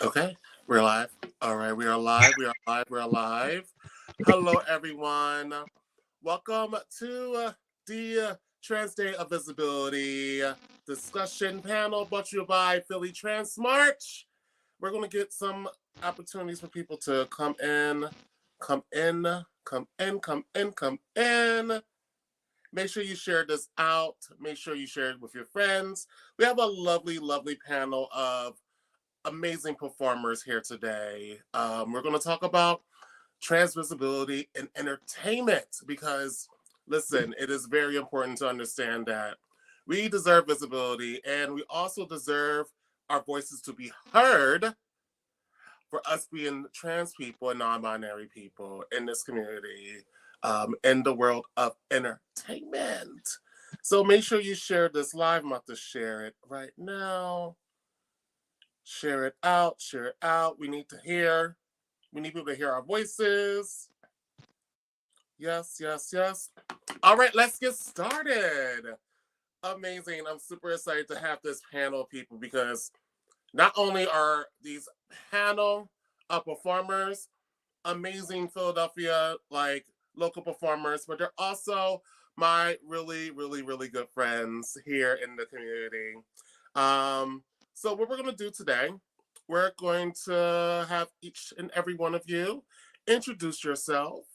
Okay, we're live. All right, we are live. We are live. We are live. Hello, everyone. Welcome to the Trans Day of Visibility discussion panel brought to you by Philly Trans March. We're going to get some opportunities for people to come in, come in, come in, come in, come in. Make sure you share this out. Make sure you share it with your friends. We have a lovely, lovely panel of amazing performers here today. We're going to talk about trans visibility in entertainment because, listen, it is very important to understand that we deserve visibility and we also deserve our voices to be heard for us being trans people and non-binary people in this community, in the world of entertainment. So make sure you share this live. I'm about to share it right now. Share it out, share it out. We need people to hear our voices. Yes, yes, yes. All right, let's get started. Amazing. I'm super excited to have this panel of people because not only are these panel of performers amazing Philadelphia, like local performers, but they're also my really, really, really good friends here in the community. So what we're going to do today, we're going to have each and every one of you introduce yourself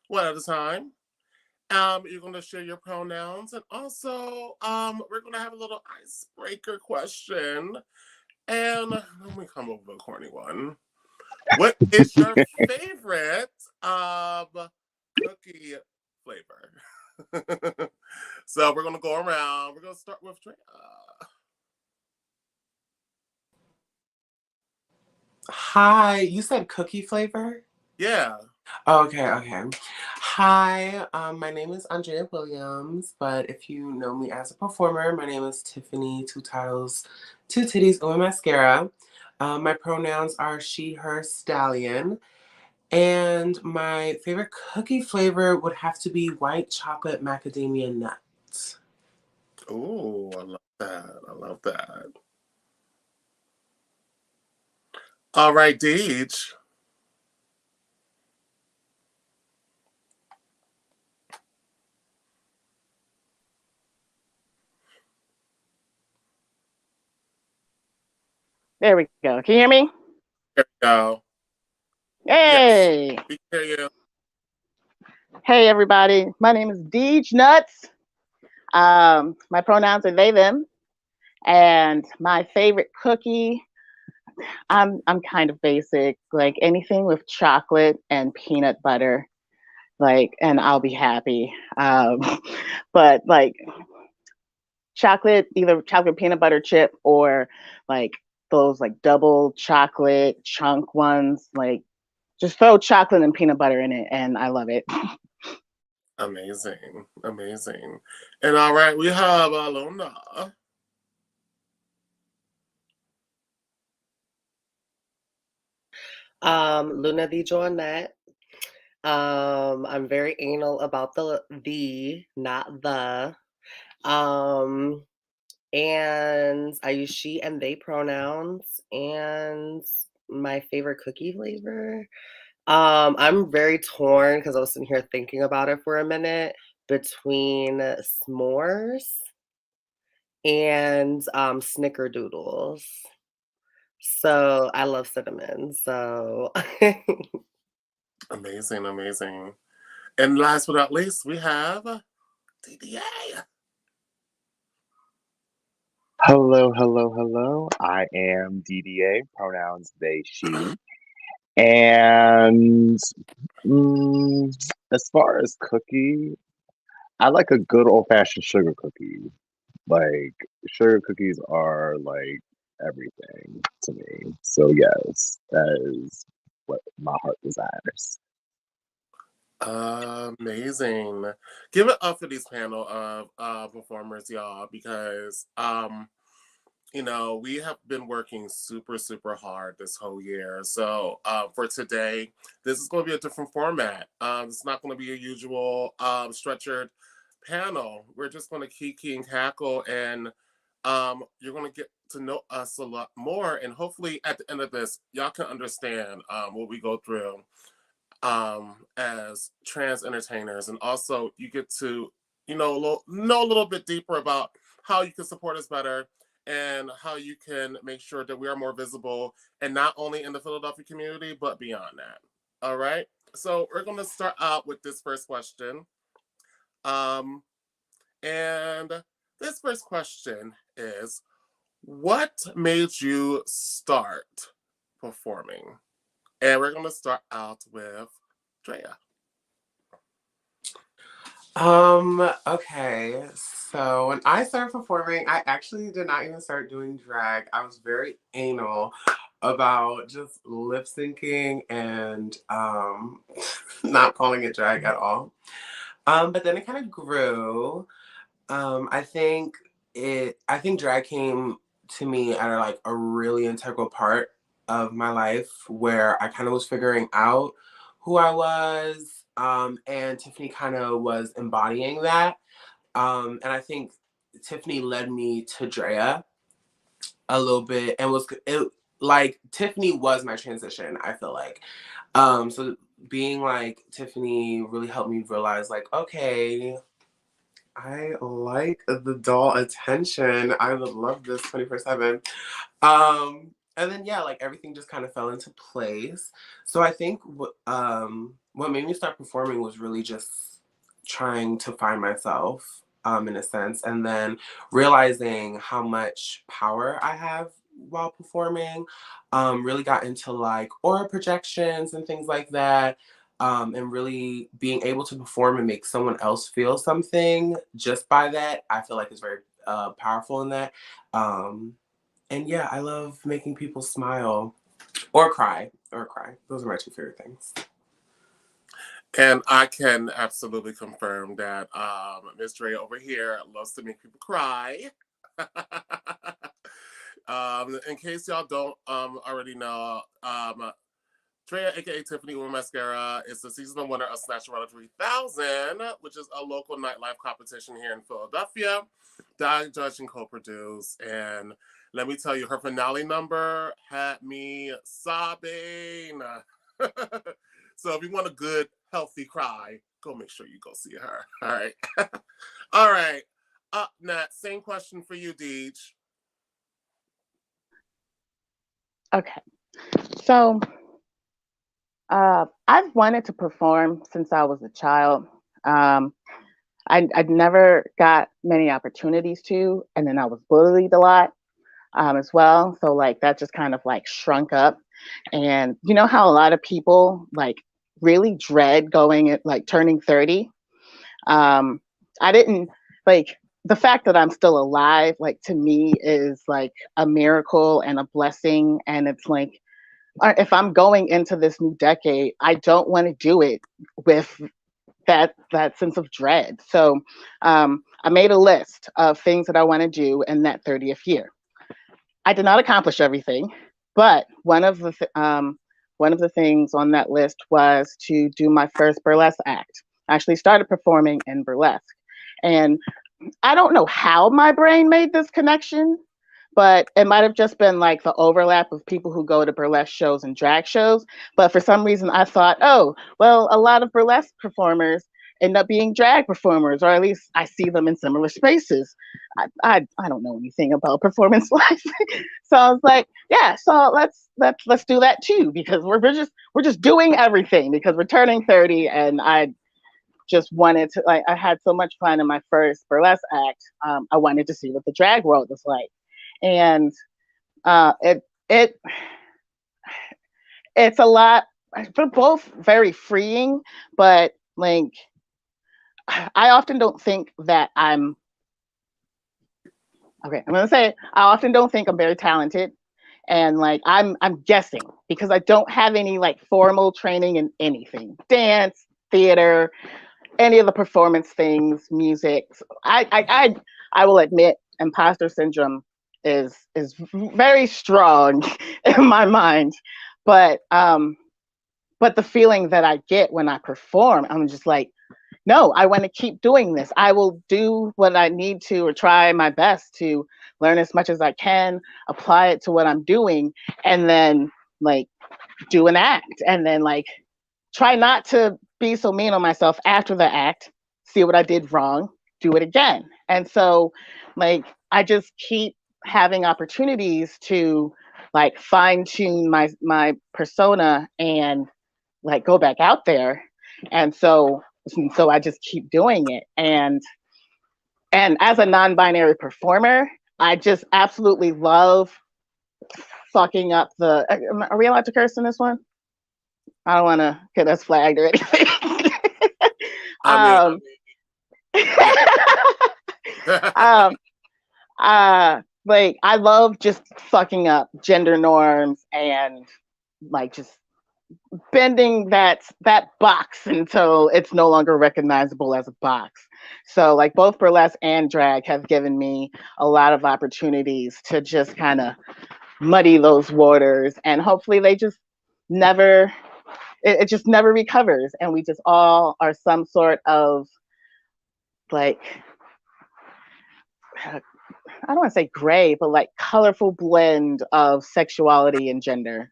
one at a time. You're going to share your pronouns, and also we're going to have a little icebreaker question. And let me come up with a corny one. What is your favorite cookie flavor? So we're going to go around. We're going to start with Drea. Hi, you said cookie flavor? Yeah. Okay. Hi, my name is Andrea Williams, but if you know me as a performer, my name is Tiffany, 2 titles, 2 titties, and mascara. My pronouns are she, her, stallion. And my favorite cookie flavor would have to be white chocolate macadamia nut. Oh, I love that. I love that. All right, Deej. There we go. Can you hear me? There we go. Yes, Hey. we can hear you. Hey, everybody. My name is Deej Nuts. My pronouns are they, them. And my favorite cookie, I'm kind of basic, like anything with chocolate and peanut butter, and I'll be happy. But chocolate, either chocolate peanut butter chip or like those double chocolate chunk ones, just throw chocolate and peanut butter in it, and I love it. Amazing. Amazing. And all right, we have Alona. Luna the Joannette. I'm very anal about the, not the. And I use she and they pronouns. And my favorite cookie flavor. I'm very torn because I was sitting here thinking about it for a minute between s'mores and snickerdoodles. So I love cinnamon. So Amazing, amazing. And last but not least, we have TDA. Hello. I am DDA, pronouns they, she. And as far as cookie, I like a good old fashioned sugar cookie. Like, sugar cookies are like everything to me. So, yes, that is what my heart desires. Amazing. Give it up for these panel of performers, y'all, because we have been working super, super hard this whole year. So for today, this is going to be a different format. It's not going to be a usual structured panel. We're just going to kiki and cackle, and you're going to get to know us a lot more, and hopefully at the end of this, y'all can understand what we go through as trans entertainers, and also you get to know a little bit deeper about how you can support us better and how you can make sure that we are more visible, and not only in the Philadelphia community but beyond that. All right, so we're going to start out with this first question, and this first question is, what made you start performing? And we're going to start out with Drea. Okay. So when I started performing, I actually did not even start doing drag. I was very anal about just lip syncing and not calling it drag at all. But then it kind of grew. I think drag came to me at like a really integral part of my life where I kind of was figuring out who I was. And Tiffany kind of was embodying that. And I think Tiffany led me to Drea a little bit, and like Tiffany was my transition, I feel like. So being like Tiffany really helped me realize like, okay, I like the doll attention. I would love this 24/7. And then yeah, like everything just kind of fell into place. So I think what made me start performing was really just trying to find myself, in a sense, and then realizing how much power I have while performing. Really got into like aura projections and things like that. And really being able to perform and make someone else feel something just by that, I feel like is very powerful in that. And yeah, I love making people smile or cry. Those are my two favorite things. And I can absolutely confirm that Miss Drea over here loves to make people cry. In case y'all don't already know, Drea, aka Tiffany Woman Mascara, is the seasonal winner of Snatcherella 3000, which is a local nightlife competition here in Philadelphia that I judge and co-produce. And let me tell you, her finale number had me sobbing. So if you want a good, healthy cry, go make sure you go see her. All right. All right. Up next, same question for you, Deej. Okay. So I've wanted to perform since I was a child. I'd never got many opportunities to, and then I was bullied a lot as well. So like that just kind of like shrunk up. And you know how a lot of people like really dread going at like turning 30. I didn't like the fact that I'm still alive, like to me is like a miracle and a blessing. And it's like, if I'm going into this new decade, I don't want to do it with that sense of dread. So I made a list of things that I want to do in that 30th year. I did not accomplish everything, but one of the things on that list was to do my first burlesque act. I actually started performing in burlesque, and I don't know how my brain made this connection, but it might have just been like the overlap of people who go to burlesque shows and drag shows. But for some reason, I thought, oh, well, a lot of burlesque performers end up being drag performers, or at least I see them in similar spaces. I don't know anything about performance life, so I was like, yeah, so let's do that too, because we're just doing everything because we're turning 30, and I just wanted to like I had so much fun in my first burlesque act. I wanted to see what the drag world was like, and it it's a lot. They're both very freeing, but like I often don't think that I'm okay. I'm gonna say it. I often don't think I'm very talented, and like I'm guessing because I don't have any like formal training in anything, dance, theater, any of the performance things, music. I will admit, imposter syndrome is very strong in my mind, but the feeling that I get when I perform, I'm just like, no, I want to keep doing this. I will do what I need to or try my best to learn as much as I can, apply it to what I'm doing, and then like do an act, and then like try not to be so mean on myself after the act, see what I did wrong, do it again. And so like I just keep having opportunities to like fine tune my persona and like go back out there. And so I just keep doing it. And as a non-binary performer, I just absolutely love fucking up the. Are we allowed to curse in this one? I don't want to get us flagged or anything. I um, mean, um, like I love just fucking up gender norms and like just bending that box until it's no longer recognizable as a box. So like both burlesque and drag have given me a lot of opportunities to just kind of muddy those waters, and hopefully they just never it just never recovers, and we just all are some sort of like I don't want to say gray, but like colorful blend of sexuality and gender.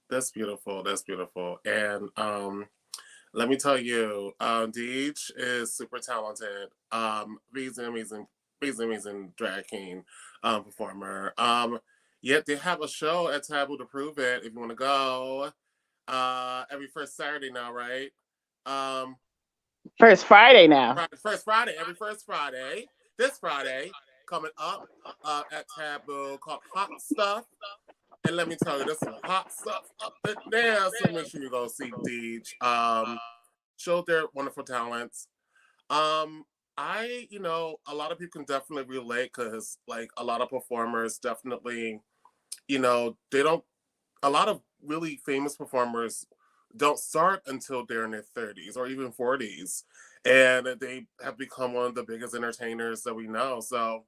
that's beautiful. That's beautiful. And let me tell you, Deej is super talented. Amazing drag king performer. Yet they have a show at Taboo to prove it. If you want to go, every first Saturday now, right? First Friday now. First Friday, every first Friday. This Friday coming up at Taboo called Hot Stuff. And let me tell you, there's some hot stuff up in there. So make sure you go see Deej. Show their wonderful talents. A lot of people can definitely relate because, like, a lot of performers definitely, they don't. A lot of really famous performers don't start until they're in their 30s or even 40s, and they have become one of the biggest entertainers that we know. So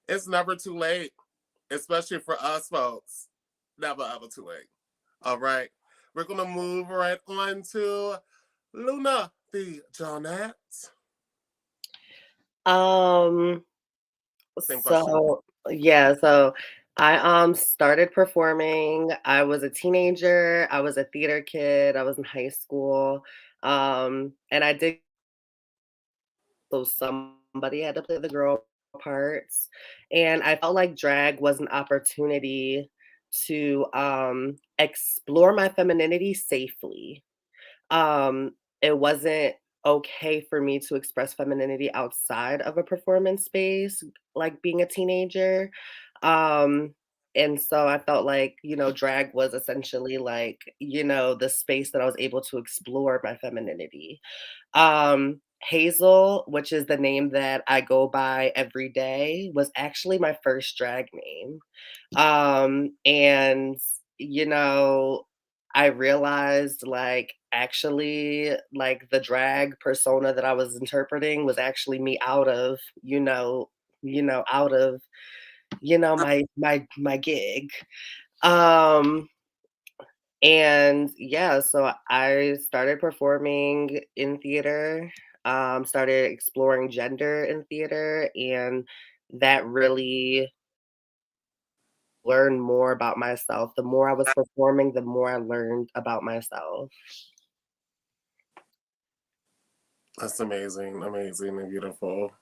it's never too late, especially for us folks. Never ever too late. All right, we're gonna move right on to Luna the Jonette. Um, Same question. so yeah, so I started performing. I was a teenager, I was a theater kid, I was in high school. And I did so somebody had to play the girl parts. And I felt like drag was an opportunity to explore my femininity safely. It wasn't okay for me to express femininity outside of a performance space, like being a teenager. Um, and so I felt like, drag was essentially like, the space that I was able to explore my femininity. Hazel, which is the name that I go by every day, was actually my first drag name. And, you know, I realized like actually like the drag persona that I was interpreting was actually me out of, out of, my gig. Um and yeah, so I started performing in theater, started exploring gender in theater, and that really learned more about myself. The more I was performing, the more I learned about myself. That's amazing, amazing, and beautiful,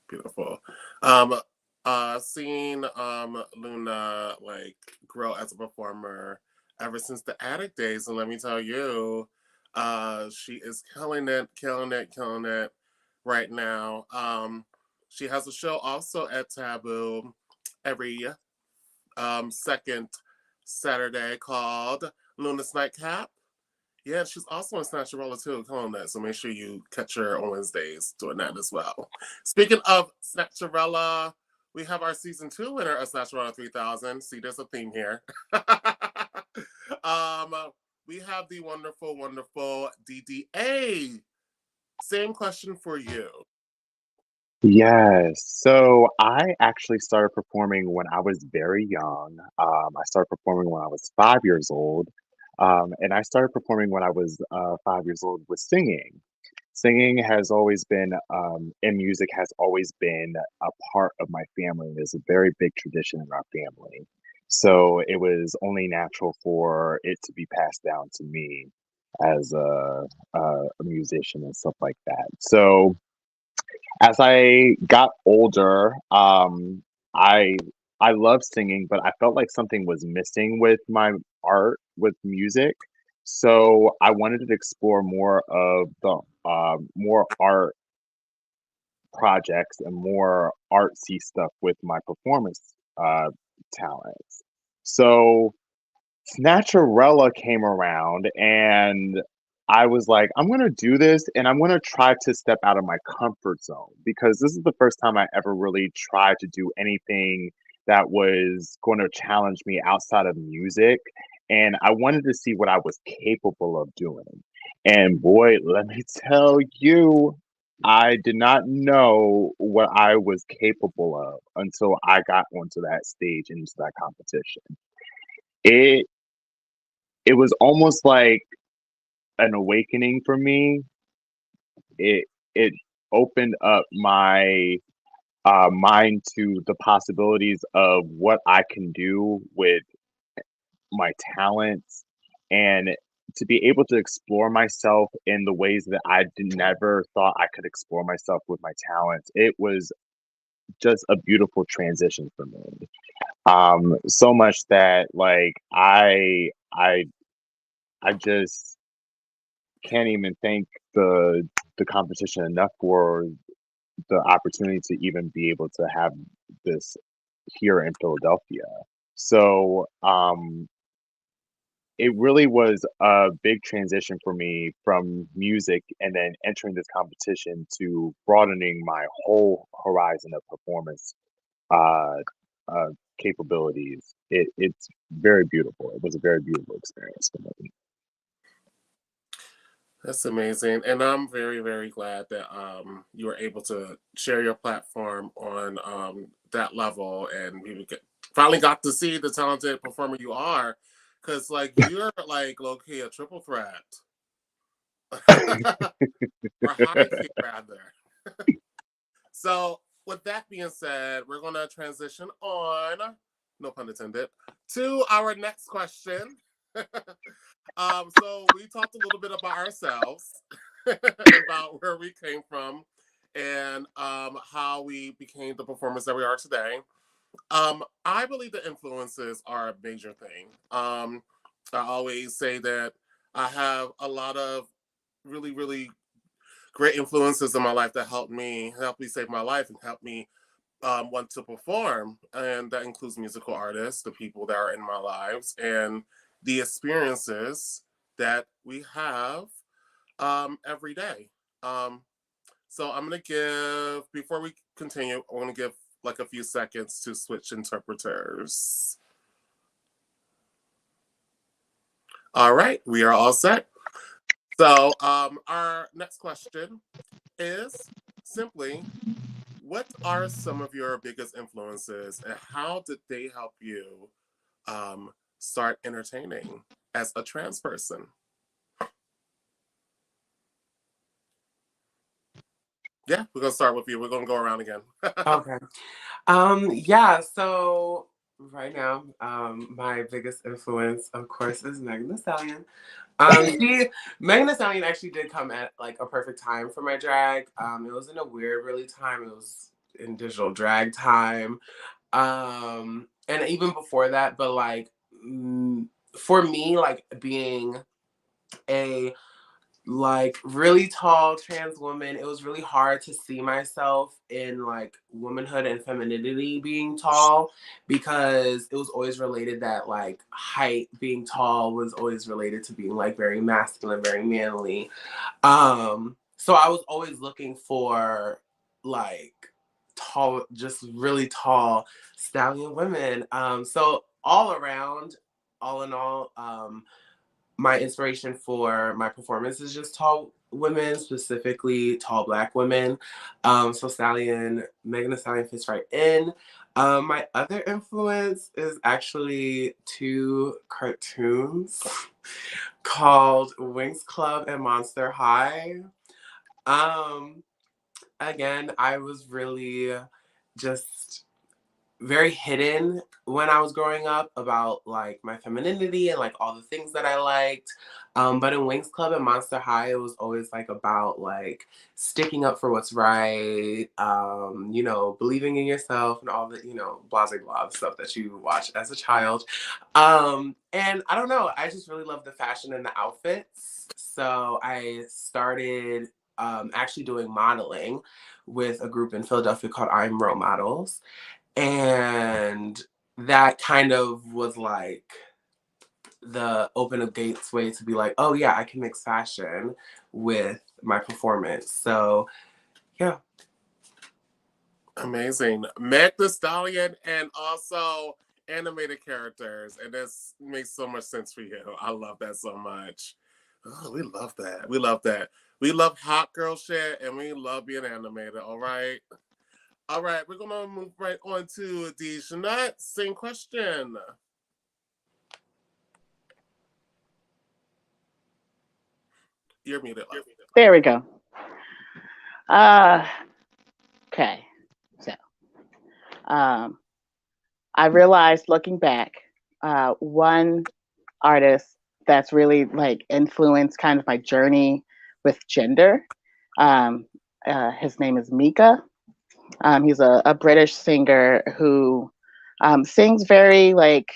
beautiful. Um, seeing Luna like grow as a performer ever since the Attic days, and let me tell you, she is killing it right now. She has a show also at Taboo every second Saturday called Luna's Nightcap. Yeah, she's also in Snatcherella too. Come on, that. So make sure you catch her on Wednesdays doing that as well. Speaking of Snatcherella, we have our season 2 winner of Snatcherella 3000. See, there's a theme here. um, we have the wonderful, wonderful DDA. Same question for you. Yes. So I actually started performing when I was very young. I started performing when I was 5 years old. And I started performing when I was 5 years old with singing. Singing has always been, and music has always been a part of my family. There's a very big tradition in our family. So it was only natural for it to be passed down to me as a musician and stuff like that. So as I got older, I I love singing, but I felt like something was missing with my art with music. So I wanted to explore more of the more art projects and more artsy stuff with my performance talents. So Snatcherella came around and I was like, I'm gonna do this and I'm gonna try to step out of my comfort zone because this is the first time I ever really tried to do anything that was going to challenge me outside of music. And I wanted to see what I was capable of doing. And boy, let me tell you, I did not know what I was capable of until I got onto that stage and into that competition. It it was almost like an awakening for me. It opened up my mind to the possibilities of what I can do with my talents and to be able to explore myself in the ways that never thought I could explore myself with my talents. It was just a beautiful transition for me. So much that like I just can't even thank the competition enough for the opportunity to even be able to have this here in Philadelphia. So it really was a big transition for me from music and then entering this competition to broadening my whole horizon of performance uh, uh, capabilities. It's very beautiful. It was a very beautiful experience for me. That's amazing, and I'm very, very glad that you were able to share your platform on that level, and finally got to see the talented performer you are, because like you're like low key a triple threat, or high key rather. So with that being said, we're gonna transition on, no pun intended, to our next question. So we talked a little bit about ourselves, about where we came from, and how we became the performers that we are today. I believe that influences are a major thing. I always say that I have a lot of really, really great influences in my life that helped me save my life, and helped me want to perform, and that includes musical artists, the people that are in my lives, and the experiences that we have every day. Um, so I'm gonna give before we continue. I want to give like a few seconds to switch interpreters. All right, we are all set. So our next question is simply, what are some of your biggest influences, and how did they help you start entertaining as a trans person? Yeah, we're gonna start with you. We're gonna go around again. Okay. Yeah, so right now, my biggest influence, of course, is Megan Thee Stallion. Megan Thee Stallion actually did come at like a perfect time for my drag. It was in a weird, really time. It was in digital drag time. And even before that, but like for me, like being a like really tall trans woman, it was really hard to see myself in like womanhood and femininity being tall, because it was always related that like height, being tall was always related to being like very masculine, very manly. So I was always looking for like tall, just really tall stallion women. So all around, all in all, my inspiration for my performance is just tall women, specifically tall Black women. So Megan Thee Stallion fits right in. My other influence is actually two cartoons called Winx Club and Monster High. Again, I was really just very hidden when I was growing up about like my femininity and like all the things that I liked. But in Wings Club and Monster High, it was always like about like sticking up for what's right, you know, believing in yourself and all the, you know, blah, blah, blah stuff that you watch as a child. And I don't know, I just really love the fashion and the outfits. So I started actually doing modeling with a group in Philadelphia called I'm Role Models. And that kind of was like the open up gates way to be like, oh yeah, I can mix fashion with my performance. So yeah. Amazing. Meg the Stallion and also animated characters. And this makes so much sense for you. I love that so much. Oh, we love that. We love that. We love hot girl shit and we love being animated. All right. All right. We're going to move right on to Dejanette. Same question. You're muted. There we go. Okay. So, I realized looking back, one artist that's really like influenced kind of my journey with gender. Um, his name is Mika. He's a British singer who sings very like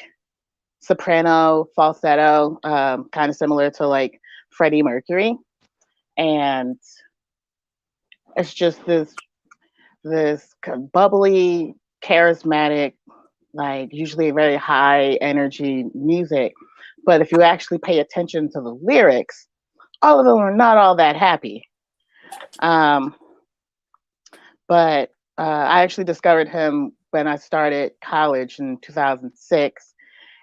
soprano, falsetto, kind of similar to like Freddie Mercury, and it's just this bubbly, charismatic, like usually very high energy music. But if you actually pay attention to the lyrics, all of them are not all that happy. Um, but I actually discovered him when I started college in 2006,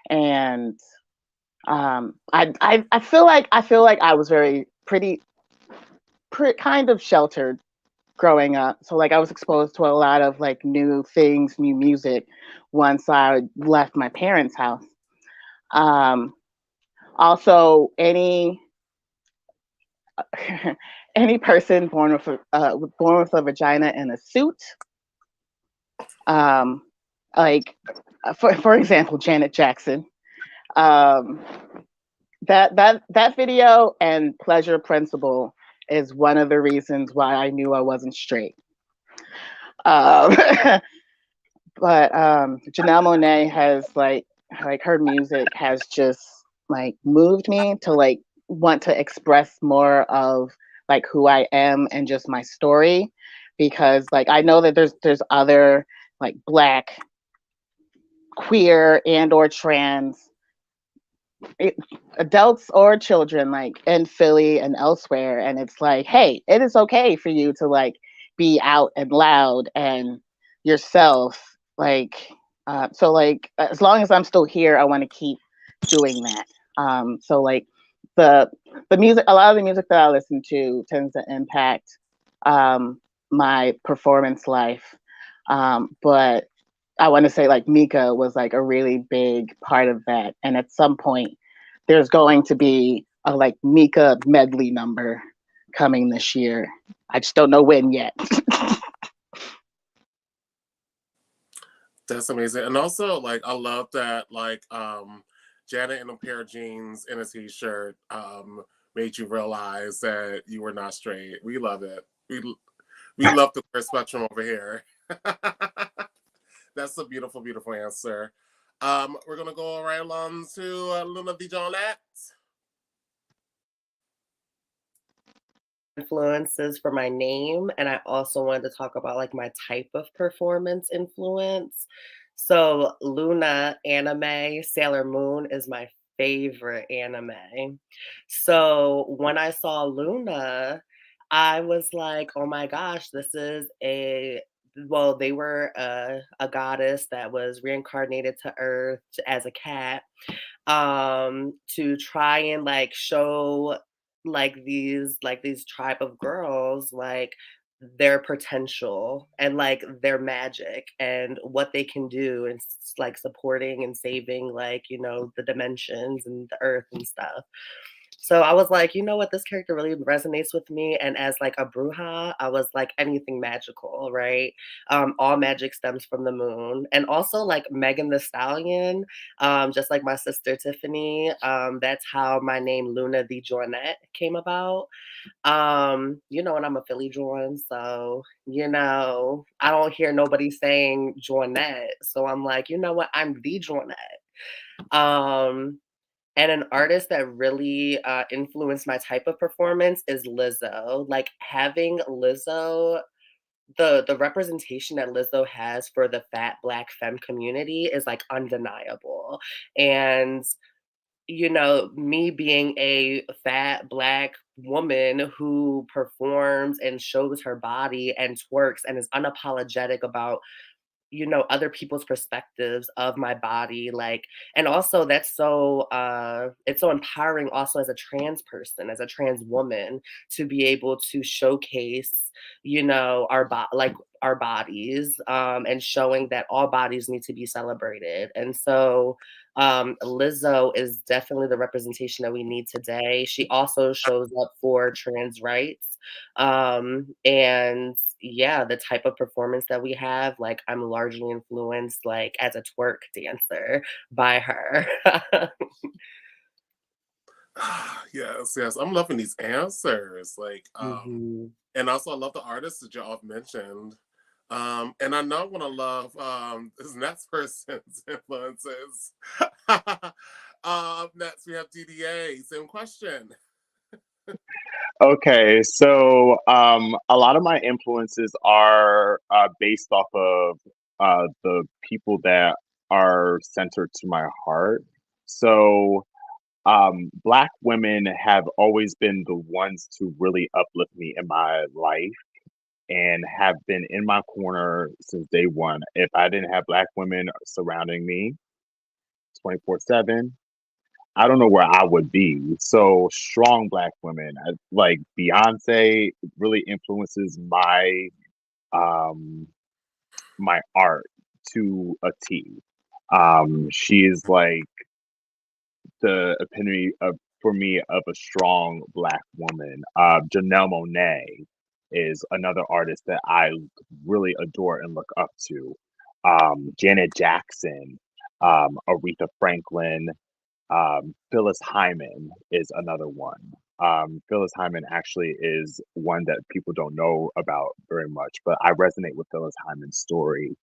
and I feel like I was very kind of sheltered growing up. So like I was exposed to a lot of like new things, new music once I left my parents' house. Um, Also, any person born with a vagina and a suit, um, like for example, Janet Jackson. Um, that video and Pleasure Principle is one of the reasons why I knew I wasn't straight. Um, but Janelle Monae has like her music has just like moved me to like want to express more of like who I am and just my story, because like I know that there's other like black, queer and or trans adults or children like in Philly and elsewhere, and it's like, hey, it is okay for you to like be out and loud and yourself, like so like as long as I'm still here, I want to keep doing that. So like the music, a lot of the music that I listen to tends to impact my performance life, but I want to say like Mika was like a really big part of that. And at some point, there's going to be a like Mika medley number coming this year. I just don't know when yet. That's amazing. And also, like, I love that, like, Janet in a pair of jeans and a t-shirt made you realize that you were not straight. We love it. We love the queer spectrum over here. That's a beautiful, beautiful answer. We're gonna go right along to Luna Dijonette. Influences for my name, and I also wanted to talk about like my type of performance influence. So Luna anime, Sailor Moon is my favorite anime. So when I saw Luna, I was like, oh my gosh, this is well, they were a goddess that was reincarnated to Earth as a cat, to try and like show like these tribe of girls like their potential and like their magic and what they can do and like supporting and saving like the dimensions and the earth and stuff. So I was like, you know what, this character really resonates with me. And as like a bruja, I was like anything magical, right? All magic stems from the moon. And also like Megan the Stallion, just like my sister Tiffany, that's how my name Luna the Jornette came about. And I'm a Philly Jorn, so I don't hear nobody saying Jornette. So I'm like, you know what, I'm the Jornette. And an artist that really influenced my type of performance is Lizzo. Like having Lizzo, the representation that Lizzo has for the fat Black femme community is like undeniable. And me being a fat Black woman who performs and shows her body and twerks and is unapologetic about other people's perspectives of my body, like, and also that's so it's so empowering also as a trans person, as a trans woman, to be able to showcase our bodies, and showing that all bodies need to be celebrated. And so Lizzo is definitely the representation that we need today. She also shows up for trans rights, and yeah, the type of performance that we have, like I'm largely influenced, like as a twerk dancer, by her. Yes, yes. I'm loving these answers. Like, Mhm. and also I love the artists that y'all have mentioned. And I know I'm gonna love this next person's influences. Up next we have DDA. Same question. Okay, so a lot of my influences are based off of the people that are centered to my heart. So Black women have always been the ones to really uplift me in my life and have been in my corner since day one. If I didn't have Black women surrounding me 24/7, I don't know where I would be. So strong Black women, like Beyonce, really influences um, my art to a T. She is like the epitome of for me of a strong Black woman. Janelle Monáe is another artist that I really adore and look up to. Janet Jackson, Aretha Franklin, Phyllis Hyman is another one. Phyllis Hyman actually is one that people don't know about very much, but I resonate with Phyllis Hyman's story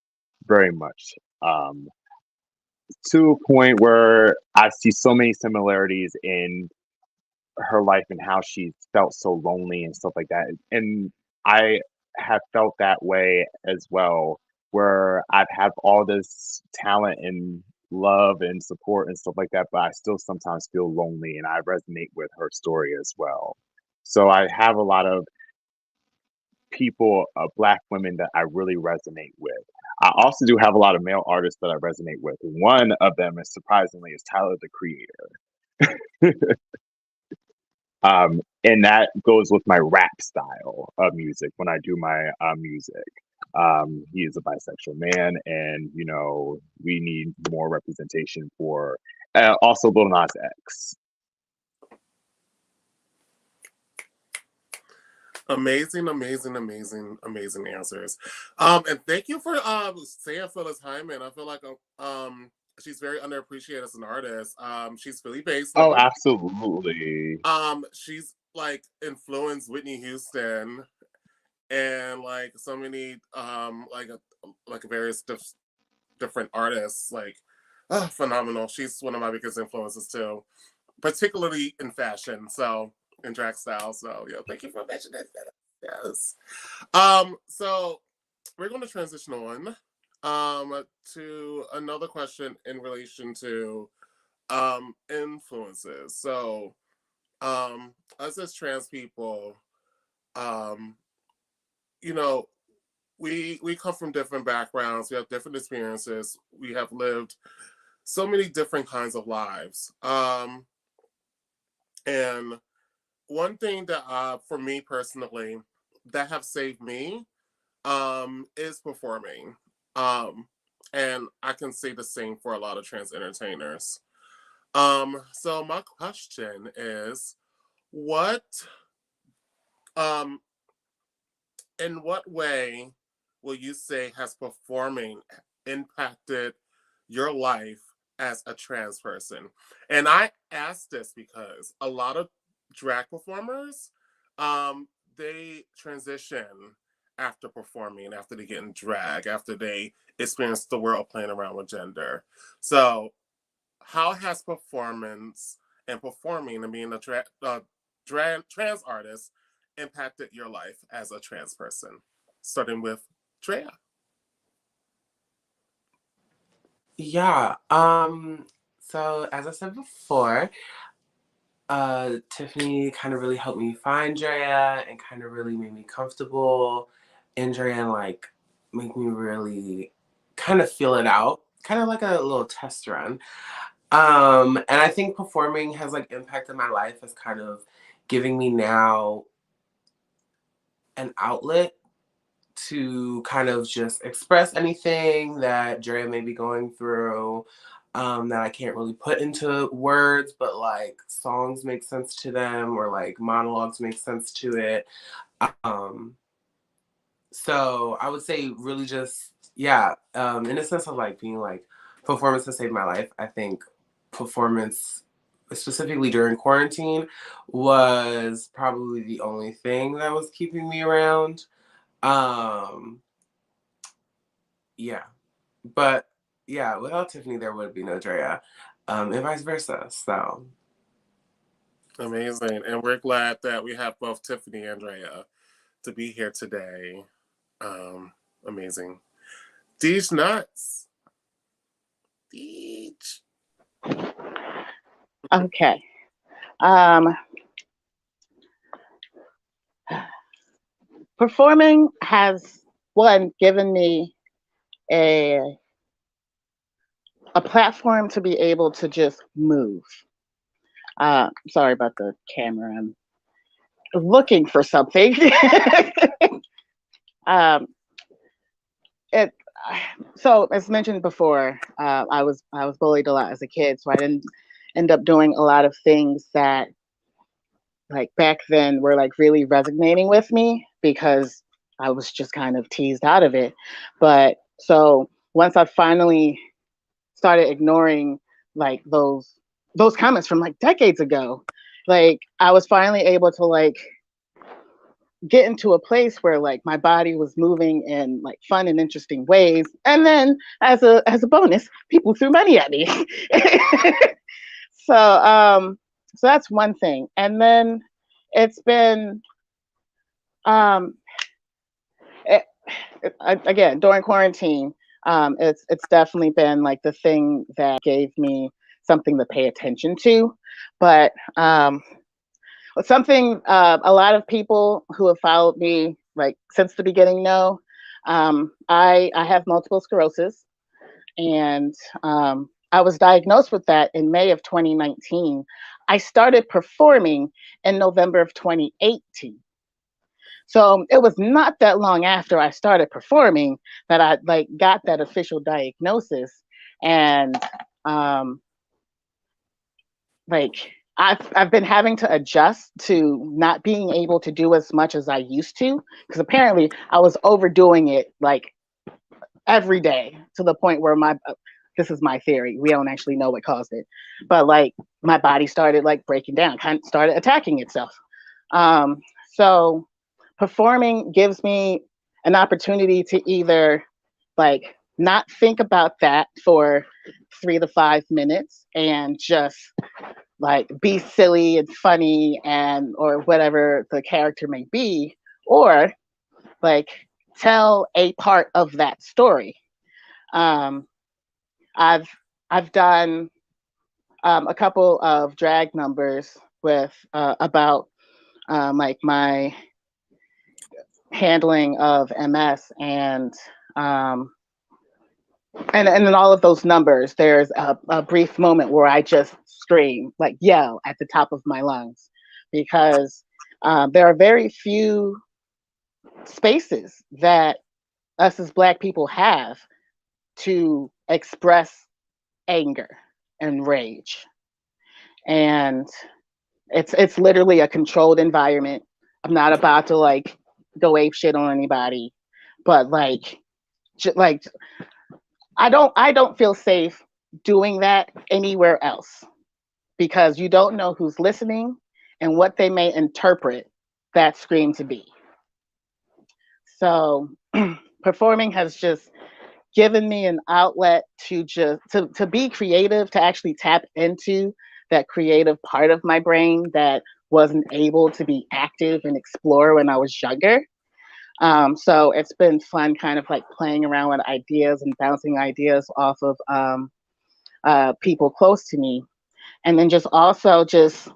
very much. Um, to a point where I see so many similarities in her life and how she felt so lonely and stuff like that. And I have felt that way as well, where I've had all this talent and love and support and stuff like that, but I still sometimes feel lonely, and I resonate with her story as well. So I have a lot of people, Black women that I really resonate with. I also do have a lot of male artists that I resonate with. One of them is surprisingly is Tyler the Creator. And that goes with my rap style of music when I do my music. He is a bisexual man, and we need more representation for also Lil Nas X. Amazing, amazing, amazing, amazing answers. And thank you for saying Phyllis Hyman. I feel like she's very underappreciated as an artist. She's Philly based, like Oh, my absolutely. she's like influenced Whitney Houston and like so many like various different artists, like phenomenal. She's one of my biggest influences too, particularly in fashion, so in drag style. So yeah, thank you for mentioning that. Yes. So we're going to transition on to another question in relation to influences. So us as trans people, um, you know, we come from different backgrounds, we have different experiences, we have lived so many different kinds of lives. And one thing that for me personally that have saved me is performing. Um and I can say the same for a lot of trans entertainers. So my question is, What um in what way will you say has performing impacted your life as a trans person? And I ask this because a lot of drag performers, they transition after performing, after they get in drag, after they experience the world playing around with gender. So, how has performance and performing and being a trans artist impacted your life as a trans person? Starting with Drea. Yeah. So as I said before, Tiffany kind of really helped me find Drea and kind of really made me comfortable in Drea and like make me really kind of feel it out, kind of like a little test run. And I think performing has like impacted my life as kind of giving me now an outlet to kind of just express anything that Drea may be going through, that I can't really put into words, but like songs make sense to them or like monologues make sense to it. Um, so I would say really just, yeah, in a sense of like being like performance has saved my life. I think performance, specifically during quarantine, was probably the only thing that was keeping me around. Um, yeah, but yeah, without Tiffany, there would be no Drea, and vice versa. So Amazing. And we're glad that we have both Tiffany and Drea to be here today. Amazing. Deej Nuts. Deej. Okay. Um, Performing has one given me a platform to be able to just move. Sorry about the camera. I'm looking for something. um, it so as mentioned before, I was bullied a lot as a kid, so I didn't end up doing a lot of things that like back then were like really resonating with me because I was just kind of teased out of it. But so once I finally started ignoring like those comments from like decades ago, like I was finally able to like get into a place where like my body was moving in like fun and interesting ways. And then as a bonus, people threw money at me. So that's one thing. And then it's been um it, again during quarantine, it's definitely been like the thing that gave me something to pay attention to. But something a lot of people who have followed me like since the beginning know, I have multiple sclerosis, and I was diagnosed with that in May of 2019. I started performing in November of 2018. So it was not that long after I started performing that I like got that official diagnosis. And um, like I've been having to adjust to not being able to do as much as I used to, because apparently I was overdoing it like every day to the point where my this is my theory. We don't actually know what caused it, but like my body started like breaking down, kind of started attacking itself. Um, so performing gives me an opportunity to either like not think about that for 3 to 5 minutes and just like be silly and funny and or whatever the character may be, or like tell a part of that story. um i've I've done a couple of drag numbers with about like my handling of MS, um and in all of those numbers there's a brief moment where I just scream, like yell at the top of my lungs, because there are very few spaces that us as Black people have to express anger and rage. And It's literally a controlled environment. I'm not about to like go ape shit on anybody, but like I don't feel safe doing that anywhere else because you don't know who's listening and what they may interpret that scream to be. So performing has just given me an outlet to to be creative, to actually tap into that creative part of my brain that wasn't able to be active and explore when I was younger. So it's been fun kind of like playing around with ideas and bouncing ideas off of people close to me. And then just also just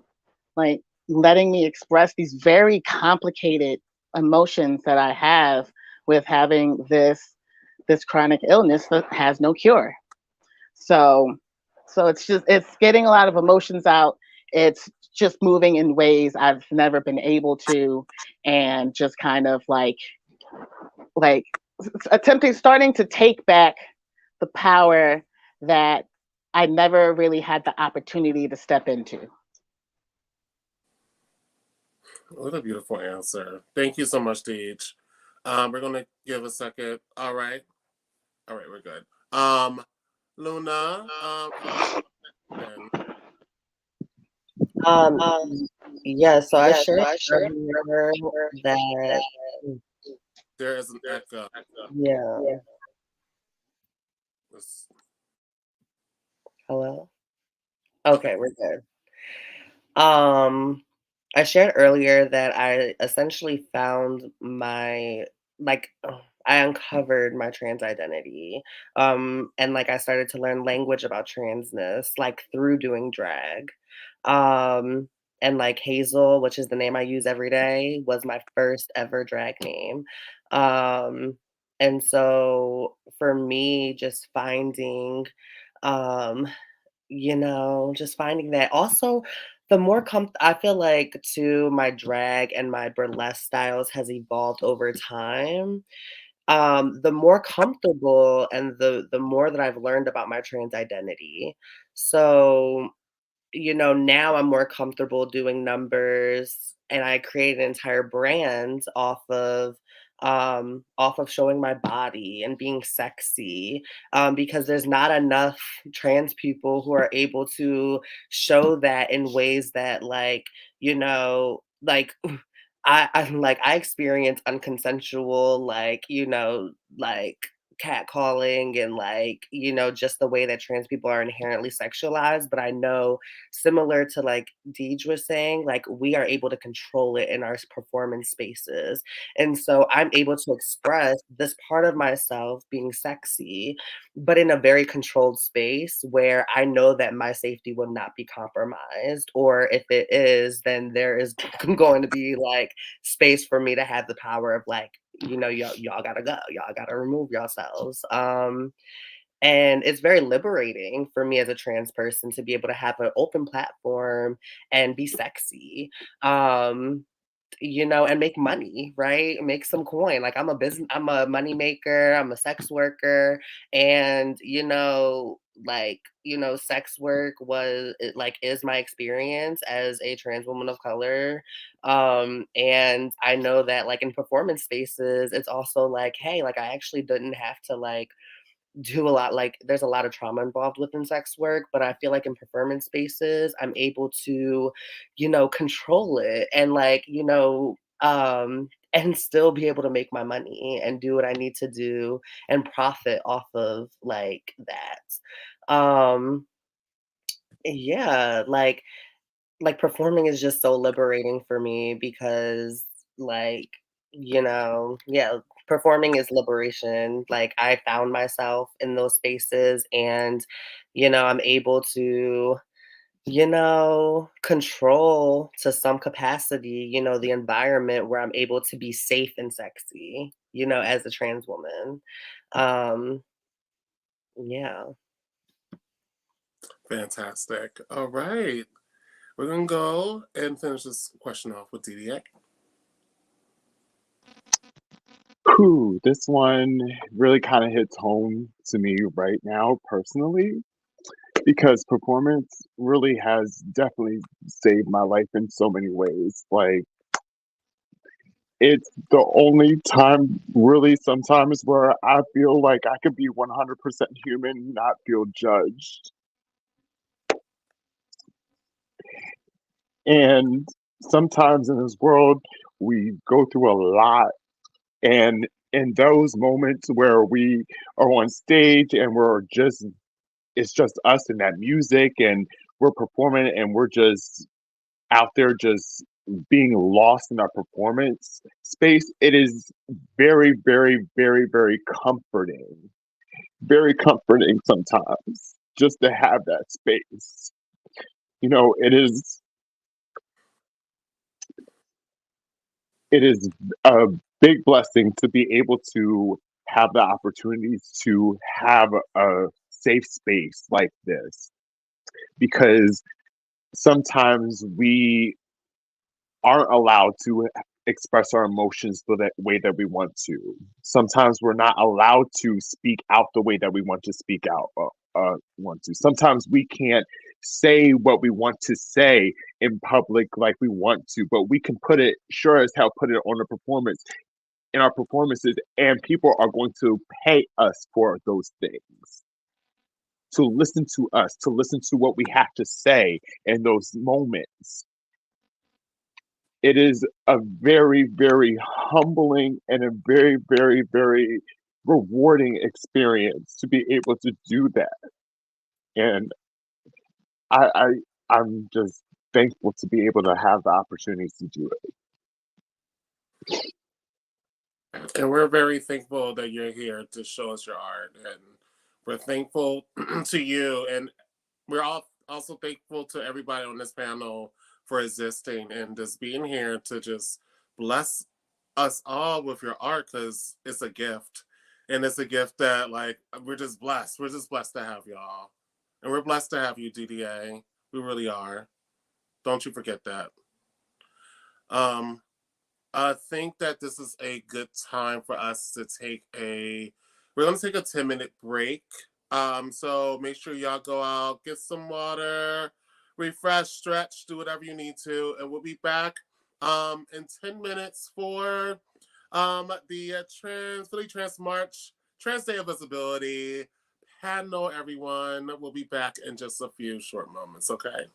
like letting me express these very complicated emotions that I have with having this chronic illness that has no cure. So it's getting a lot of emotions out. It's just moving in ways I've never been able to, and just kind of like attempting starting to take back the power that I never really had the opportunity to step into. What a beautiful answer. Thank you so much, Deej. We're gonna give a second. All right, we're good. Luna, Um, yeah, so I shared earlier that, there is an echo. yeah, hello? Okay, we're good. Um, I shared earlier that I essentially found I uncovered my trans identity. And like I started to learn language about transness, like through doing drag. Um, and like Hazel, which is the name I use every day, was my first ever drag name. Um, and so for me, just finding, um, just finding that. Also, the more I feel like too, my drag and my burlesque styles has evolved over time. The more comfortable and the more that I've learned about my trans identity. So now I'm more comfortable doing numbers, and I create an entire brand off of showing my body and being sexy, because there's not enough trans people who are able to show that in ways that like I experience unconsensual, like catcalling and just the way that trans people are inherently sexualized. But I know, similar to like Deej was saying, like we are able to control it in our performance spaces. And so I'm able to express this part of myself being sexy, but in a very controlled space where I know that my safety will not be compromised. Or if it is, then there is going to be like space for me to have the power of like, y'all gotta go, y'all gotta remove yourselves. And it's very liberating for me as a trans person to be able to have an open platform and be sexy. And make money, right? Make some coin. Like I'm a money maker, I'm a sex worker, and sex work is my experience as a trans woman of color. And I know that like in performance spaces, it's also like, hey, like I actually didn't have to like do a lot, like there's a lot of trauma involved within sex work, but I feel like in performance spaces I'm able to control it and and still be able to make my money and do what I need to do and profit off of like that. Yeah, like performing is just so liberating for me because like yeah, performing is liberation. Like I found myself in those spaces, and I'm able to control to some capacity the environment where I'm able to be safe and sexy as a trans woman. um yeah. Fantastic. All right. We're gonna go and finish this question off with DDA. Whew, this one really kind of hits home to me right now personally. because performance really has definitely saved my life in so many ways. Like, it's the only time, really, sometimes where I feel like I could be 100% human, not feel judged. And sometimes in this world, we go through a lot. And in those moments where we are on stage and it's just us and that music, and we're performing and we're just out there just being lost in our performance space, it is very, very, very, very comforting sometimes just to have that space. You know, it is a big blessing to be able to have the opportunities to have a safe space like this, because sometimes we aren't allowed to express our emotions the way that we want to. Sometimes we're not allowed to speak out the way that we want to speak out. Want to. Sometimes we can't say what we want to say in public like we want to, but we can put it, sure as hell, put it on a performance in our performances, and people are going to pay us for those things. To listen to us, to listen to what we have to say in those moments. It is a very, very humbling and a very, very, very rewarding experience to be able to do that. And I, I I'm just thankful to be able to have the opportunities to do it. And we're very thankful that you're here to show us your art. And we're thankful to you. And we're all also thankful to everybody on this panel for existing and just being here to just bless us all with your art, because it's a gift. And it's a gift that, like, we're just blessed. We're just blessed to have y'all. And we're blessed to have you, DDA. We really are. Don't you forget that. Um, I think that this is a good time for us to take we're going to take a 10-minute break. So make sure y'all go out, get some water, refresh, stretch, do whatever you need to. And we'll be back in 10 minutes for the Philly Trans March, Trans Day of Visibility panel, everyone. We'll be back in just a few short moments, okay?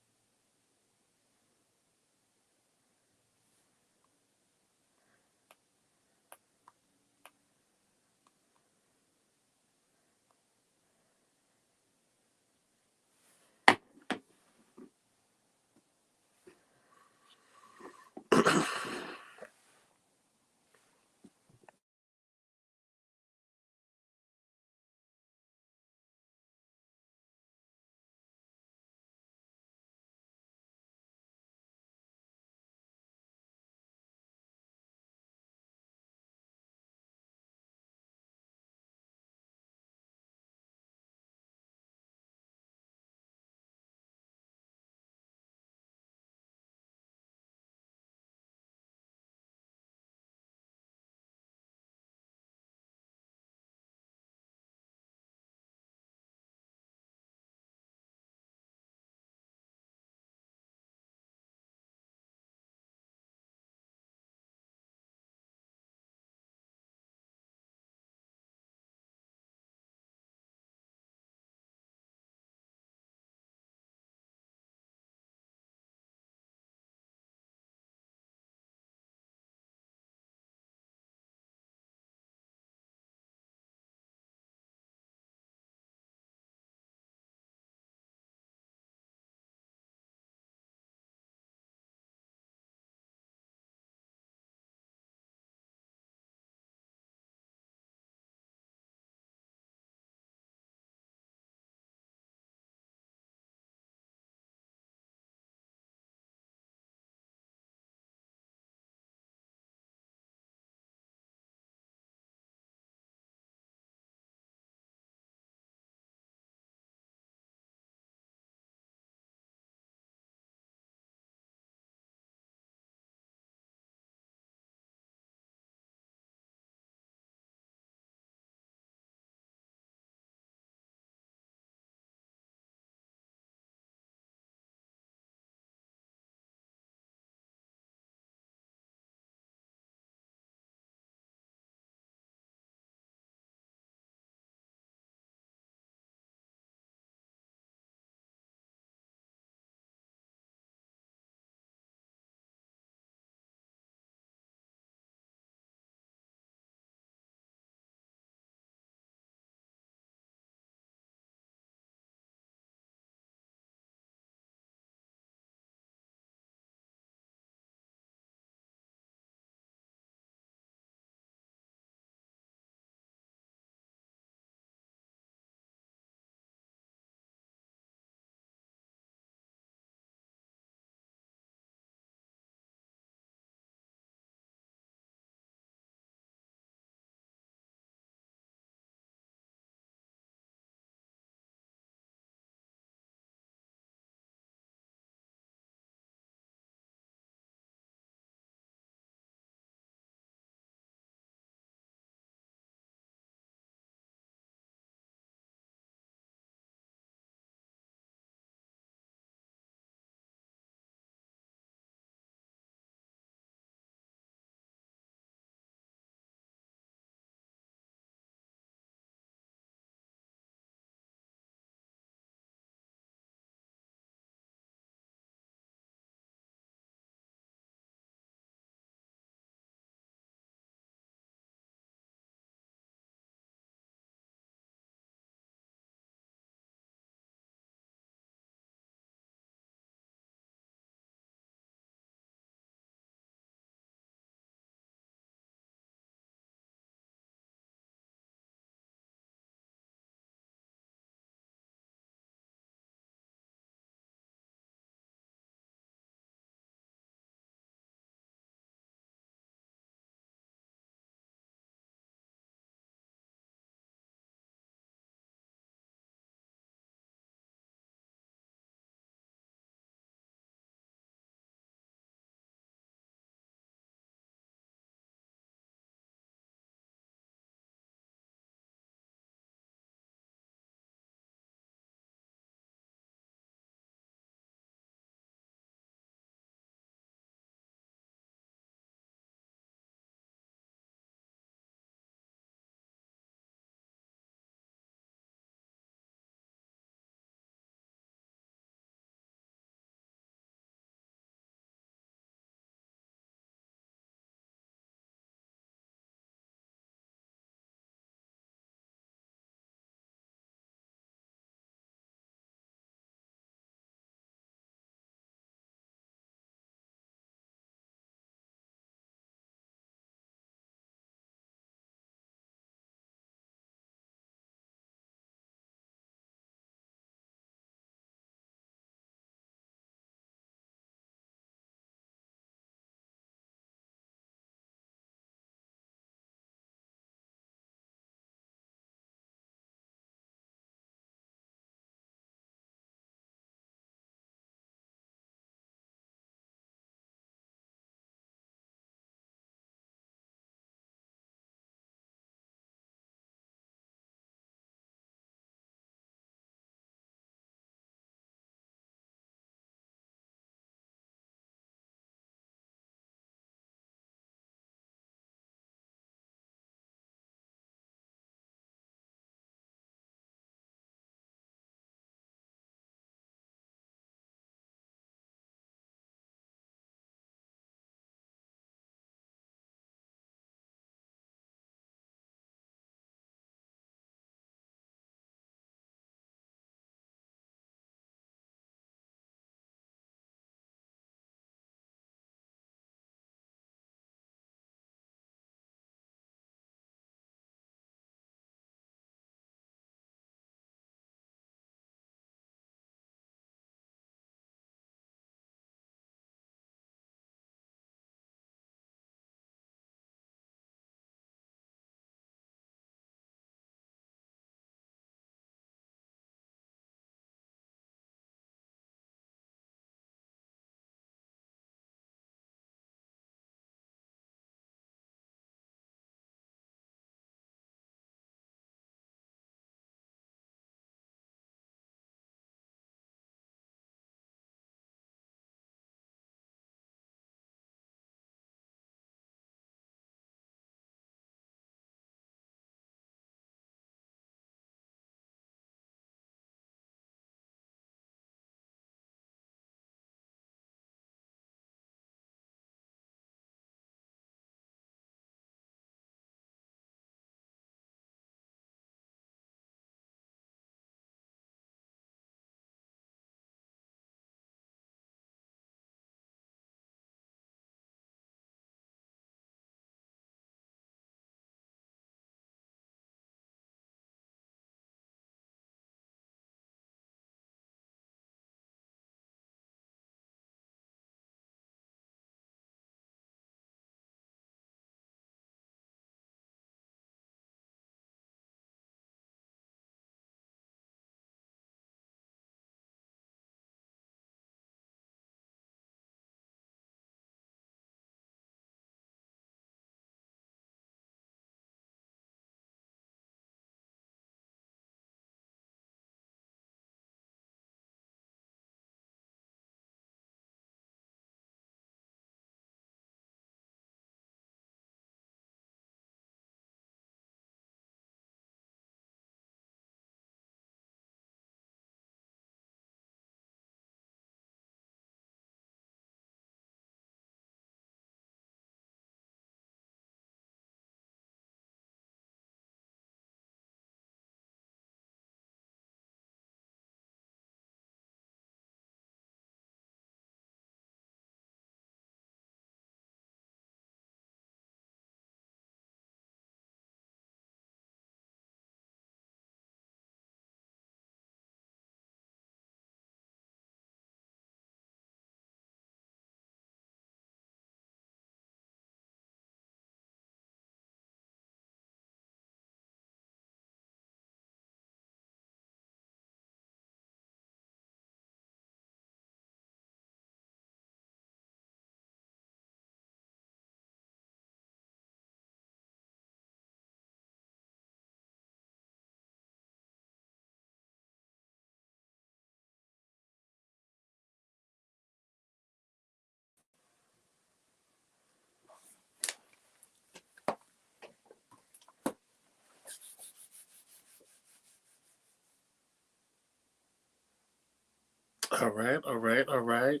All right, all right, all right.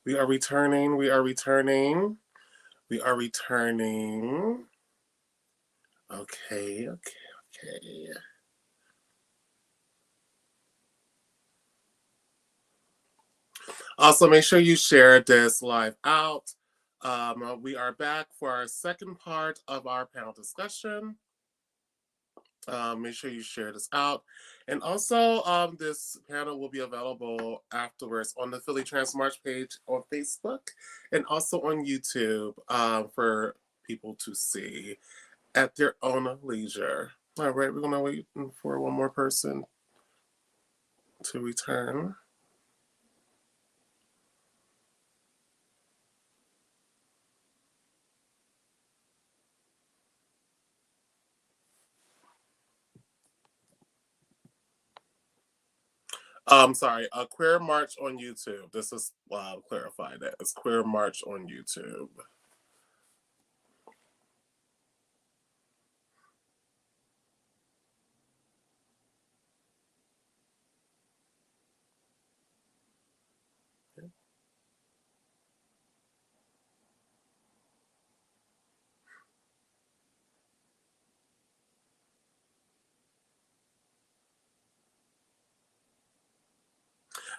We are returning. We are returning. We are returning. Okay, okay, okay. Also, make sure you share this live out. We are back for our second part of our panel discussion. Make sure you share this out. And also, this panel will be available afterwards on the Philly Trans March page on Facebook and also on YouTube for people to see at their own leisure. All right, we're going to wait for one more person to return. Sorry, a Queer March on YouTube. This is clarified. That it's Queer March on YouTube.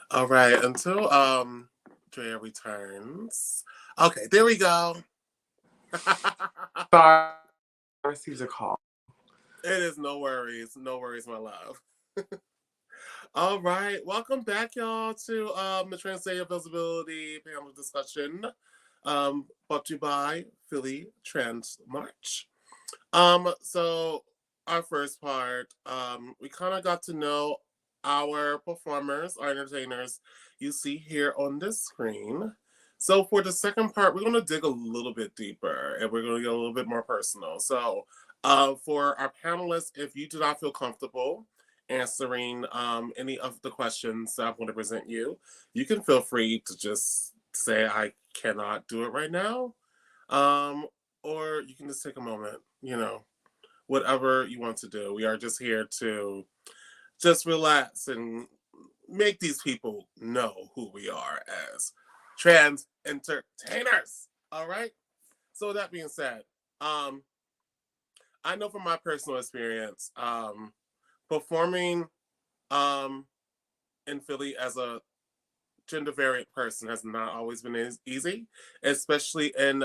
All right, until Drea returns. Okay, there we go. Sorry, I received a call. It is no worries, my love. All right, welcome back, y'all, to the Trans Day of Visibility panel discussion, brought to you by Philly Trans March. So our first part, we kind of got to know our performers, our entertainers you see here on this screen. So for the second part, we're going to dig a little bit deeper and we're going to get a little bit more personal. So for our panelists, if you do not feel comfortable answering any of the questions that I'm going to present you, you can feel free to just say, I cannot do it right now. Or you can just take a moment, whatever you want to do. We are just here to just relax and make these people know who we are as trans entertainers. All right. So that being said, I know from my personal experience, performing in Philly as a gender variant person has not always been as easy, especially in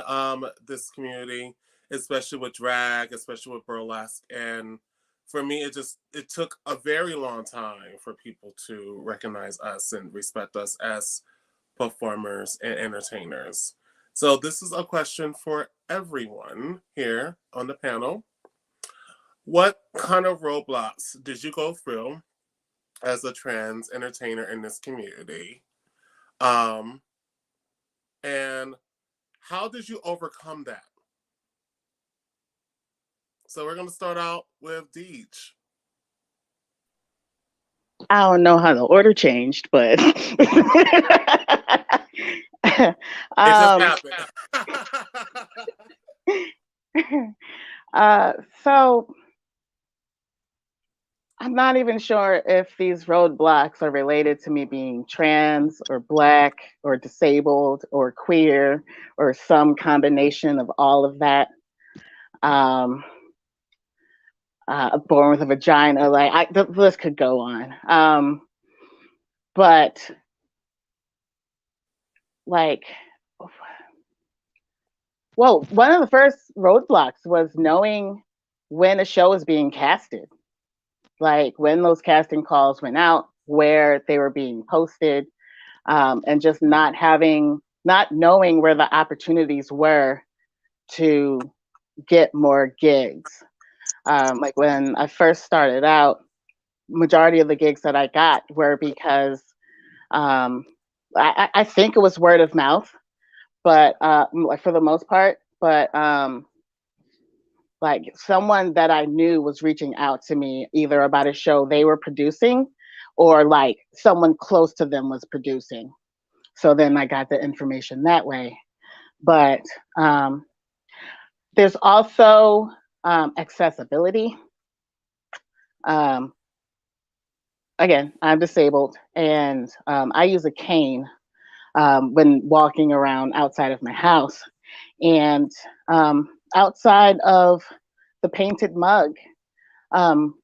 this community, especially with drag, especially with burlesque. And for me, it took a very long time for people to recognize us and respect us as performers and entertainers. So this is a question for everyone here on the panel. What kind of roadblocks did you go through as a trans entertainer in this community? And how did you overcome that? So we're going to start out with Deej. I don't know how the order changed, but It just happened. So I'm not even sure if these roadblocks are related to me being trans or Black or disabled or queer or some combination of all of that. Born with a vagina, the list could go on. But well, one of the first roadblocks was knowing when a show was being casted. Like when those casting calls went out, where they were being posted, and just not knowing where the opportunities were to get more gigs. Like when I first started out, majority of the gigs that I got were because I think it was word of mouth, but for the most part, but like someone that I knew was reaching out to me either about a show they were producing or like someone close to them was producing. So then I got the information that way. But there's also accessibility. again, I'm disabled, and I use a cane when walking around outside of my house. And outside of the painted mug, um,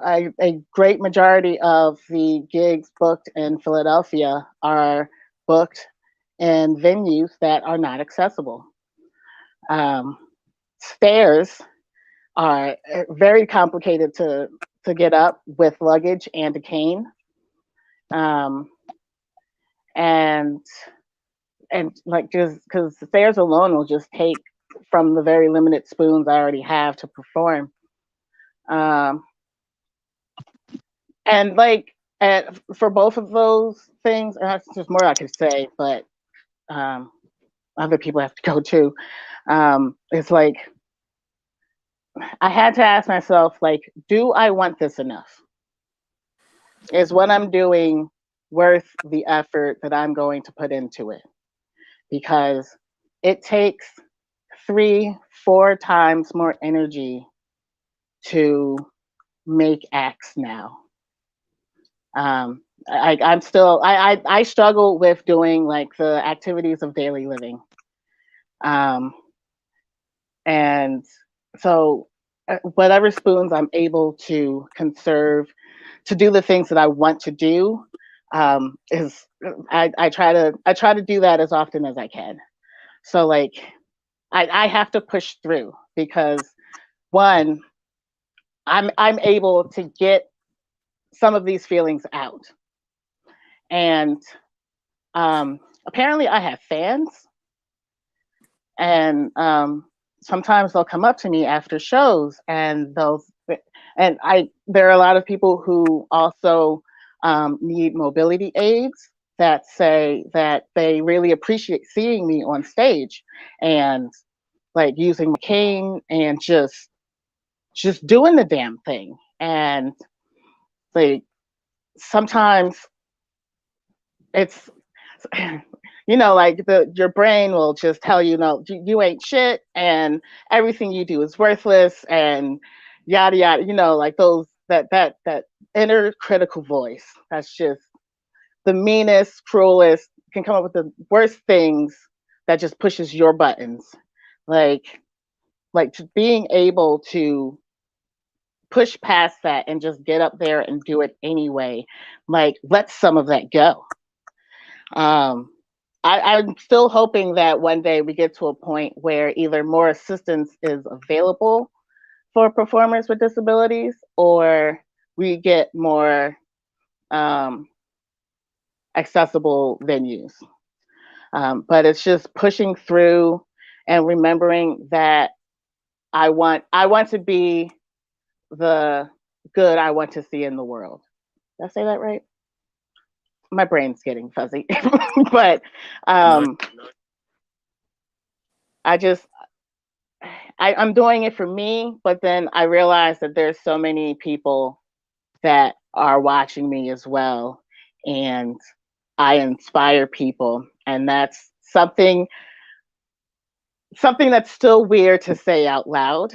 a great majority of the gigs booked in Philadelphia are booked in venues that are not accessible. Um, Stairs are very complicated to get up with luggage and a cane. Um, and like, just because the stairs alone will just take from the very limited spoons I already have to perform. Um, and like for both of those things, and that's just more I could say, but um, other people have to go too. It's like I had to ask myself, like, do I want this enough? Is what I'm doing worth the effort that I'm going to put into it? Because it takes 3, 4 times more energy to make acts now. I'm still I struggle with doing like the activities of daily living. Um, and so whatever spoons I'm able to conserve to do the things that I want to do is I try to do that as often as I can. So like I have to push through because one, I'm able to get some of these feelings out. And apparently I have fans, and sometimes they'll come up to me after shows, and there are a lot of people who also need mobility aids that say that they really appreciate seeing me on stage and like using my cane and just doing the damn thing. And like sometimes it's like your brain will just tell you, no, you ain't shit, and everything you do is worthless, and yada yada. Like those that inner critical voice. That's just the meanest, cruelest. Can come up with the worst things that just pushes your buttons. Like being able to push past that and just get up there and do it anyway. Like let some of that go. Um, I'm still hoping that one day we get to a point where either more assistance is available for performers with disabilities, or we get more accessible venues. But it's just pushing through and remembering that I want to be the good I want to see in the world. Did I say that right? My brain's getting fuzzy, but No, I just I'm doing it for me, but then I realize that there's so many people that are watching me as well, and I inspire people, and that's something that's still weird to say out loud,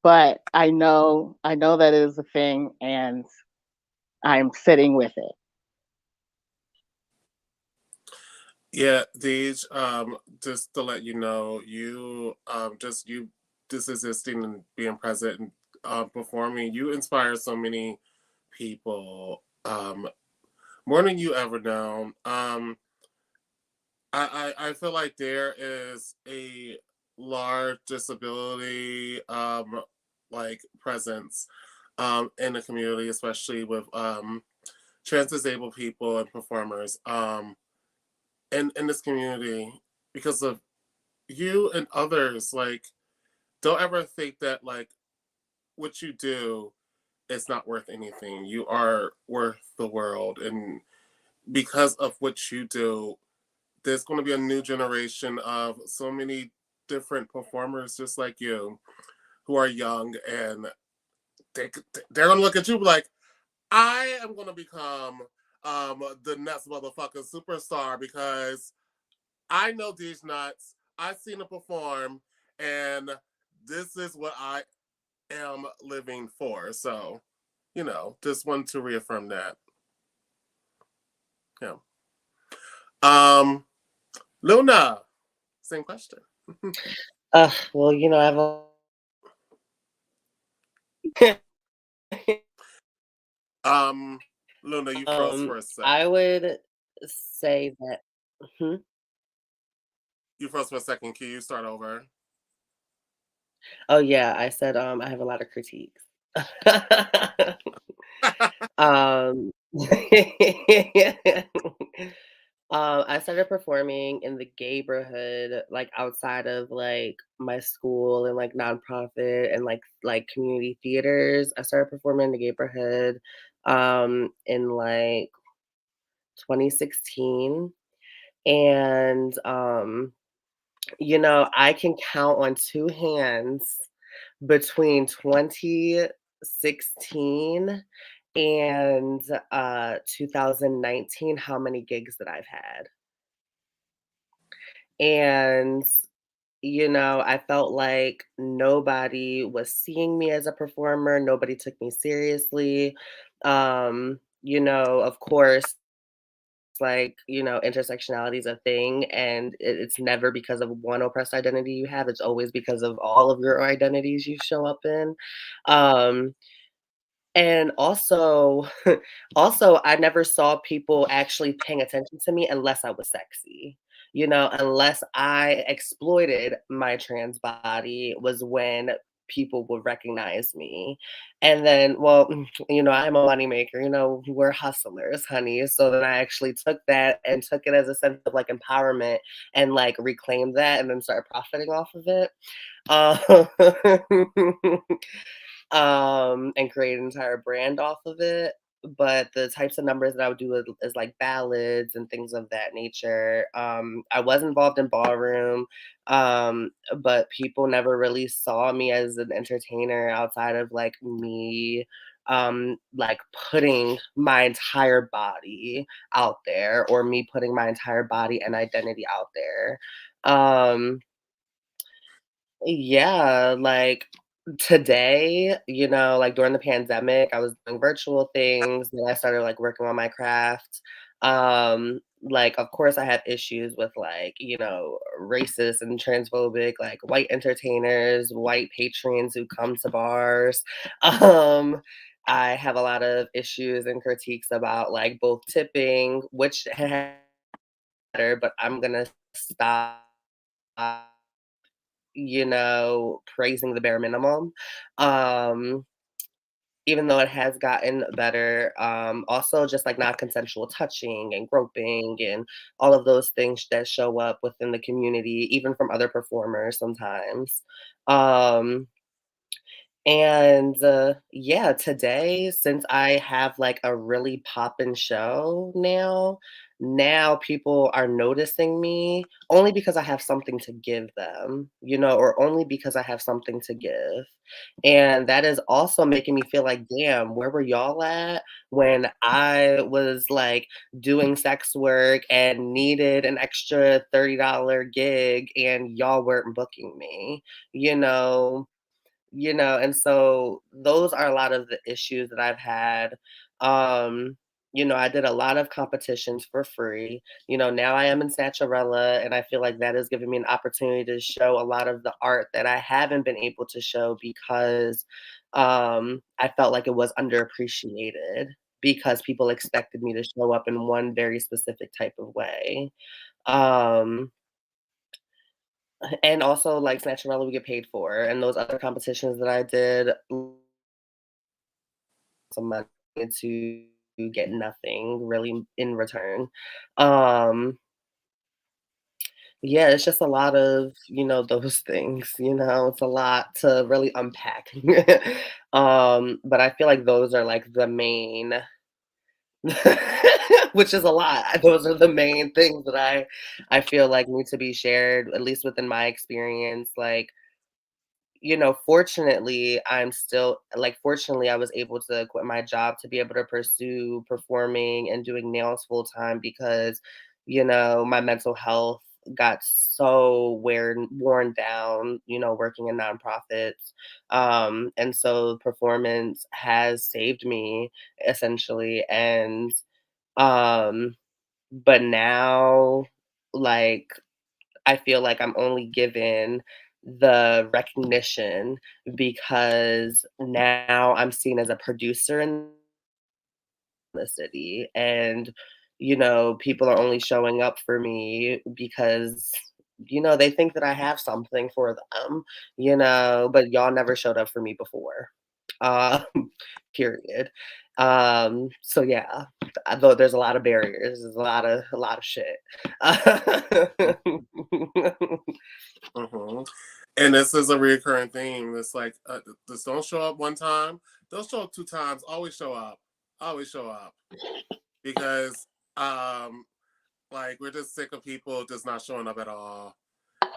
but I know that is a thing, and I'm sitting with it. yeah, Deej, just to let you know, you just existing and being present and performing, you inspire so many people, more than you ever know. I feel like there is a large disability like presence in the community, especially with trans disabled people and performers in this community because of you and others. Like, don't ever think that like what you do is not worth anything. You are worth the world, and because of what you do, there's going to be a new generation of so many different performers just like you who are young, and they're going to look at you like, I am going to become the next motherfucking superstar because I know these nuts. I've seen them perform, and this is what I am living for. So Just want to reaffirm that. Yeah. Um, Luna, same question. Well, I have a Luna, you froze for a second. I would say that. Hmm? You froze for a second. Can you start over? Oh yeah, I said I have a lot of critiques. um I started performing in the gayborhood, like outside of like my school and like nonprofit and like community theaters. I started performing in the gayborhood in like 2016. And I can count on two hands between 2016 and 2019 how many gigs that I've had. And I felt like nobody was seeing me as a performer, nobody took me seriously. Of course, like, intersectionality is a thing, and it's never because of one oppressed identity you have, it's always because of all of your identities you show up in. Um, and also also, I never saw people actually paying attention to me unless I was sexy. Unless I exploited my trans body was when people would recognize me. And then, well, I'm a moneymaker, we're hustlers, honey. So then I actually took that and took it as a sense of like empowerment and like reclaimed that and then started profiting off of it. And create an entire brand off of it. But the types of numbers that I would do is like ballads and things of that nature. I was involved in ballroom, but people never really saw me as an entertainer outside of like me like putting my entire body out there or me putting my entire body and identity out there. Um yeah, like today, like during the pandemic, I was doing virtual things, then I started like working on my craft. Like of course I have issues with like, racist and transphobic like white entertainers, white patrons who come to bars. Um I have a lot of issues and critiques about like both tipping, which better, but I'm gonna stop praising the bare minimum. Um, Even though it has gotten better, also just like non-consensual touching and groping and all of those things that show up within the community, even from other performers sometimes. Um, and yeah, today, since I have like a really poppin' show now people are noticing me only because I have something to give them, or only because I have something to give. And that is also making me feel like, damn, where were y'all at when I was like doing sex work and needed an extra $30 gig and y'all weren't booking me, you know? And so those are a lot of the issues that I've had. Um, I did a lot of competitions for free. Now I am in Snatcherella, and I feel like that has given me an opportunity to show a lot of the art that I haven't been able to show because I felt like it was underappreciated because people expected me to show up in one very specific type of way. Um, and also, like, Snatcherella we get paid for, and those other competitions that I did, some money to get nothing really in return. Um, yeah, it's just a lot of, those things, it's a lot to really unpack. But I feel like those are, like, the main which is a lot. Those are the main things that I feel like need to be shared, at least within my experience, like, fortunately, I was able to quit my job to be able to pursue performing and doing nails full time because, my mental health got so worn down, working in nonprofits. And so performance has saved me essentially. And um, but now, like, I feel like I'm only given the recognition because now I'm seen as a producer in the city. And, people are only showing up for me because, they think that I have something for them, but y'all never showed up for me before. Um, period. So yeah, though there's a lot of barriers, there's a lot of shit. Mm-hmm. And this is a recurring theme. It's like, just don't show up one time. Don't show up 2 times. Always show up. Always show up. Because, like, we're just sick of people just not showing up at all.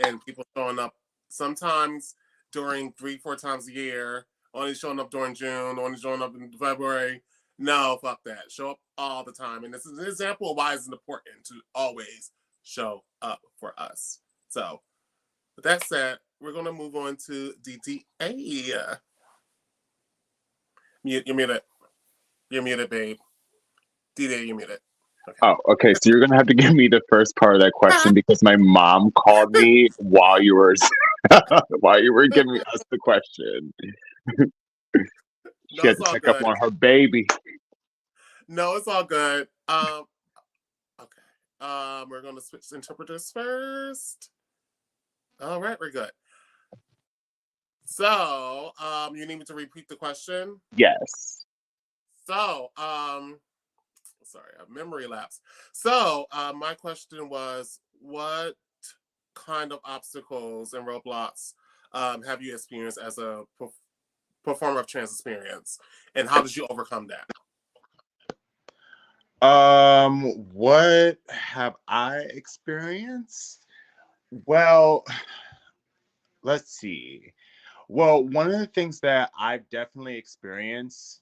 And people showing up sometimes during 3-4 times a year, only showing up during June, only showing up in February. No, fuck that. Show up all the time. And this is an example of why it's important to always show up for us. So, with that said, we're going to move on to DTA. You're muted. You're muted, babe. DTA, you're muted. Okay. Oh, okay. So you're gonna have to give me the first part of that question because my mom called me while you were while you were giving us the question. She No, had it's to all check up good. on her baby. No, it's all good. Okay. We're going to switch interpreters first. All right, we're good. So, you need me to repeat the question? Yes. So, sorry, I have memory lapse. So, my question was, what kind of obstacles and roadblocks have you experienced as a performer of trans experience, and how did you overcome that? What have I experienced? Well, let's see. Well, one of the things that I've definitely experienced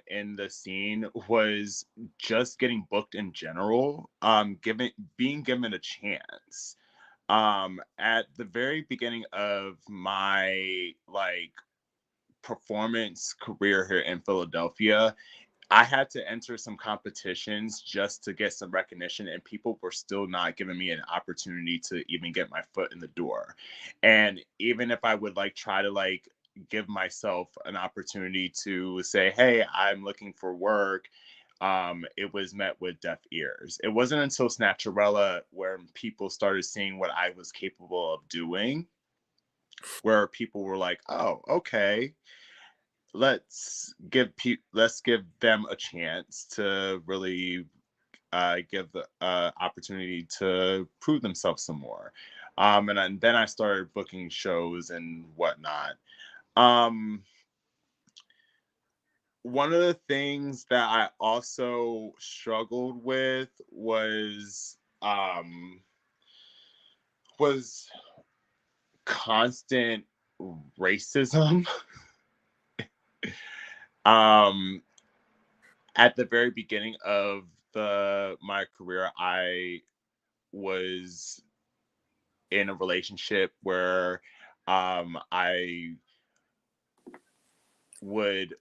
in the scene was just getting booked in general, being given a chance. At the very beginning of my performance career here in Philadelphia, I had to enter some competitions just to get some recognition, and people were still not giving me an opportunity to even get my foot in the door. And even if I would try to give myself an opportunity to say, "Hey, I'm looking for work," it was met with deaf ears. It wasn't until Snatcherella where people started seeing what I was capable of doing, where people were like, "Oh, okay, let's give them a chance to really give the opportunity to prove themselves some more." Then I started booking shows and whatnot. Um, One of the things that I also struggled with was constant racism. um at the very beginning of my career, I was in a relationship where I would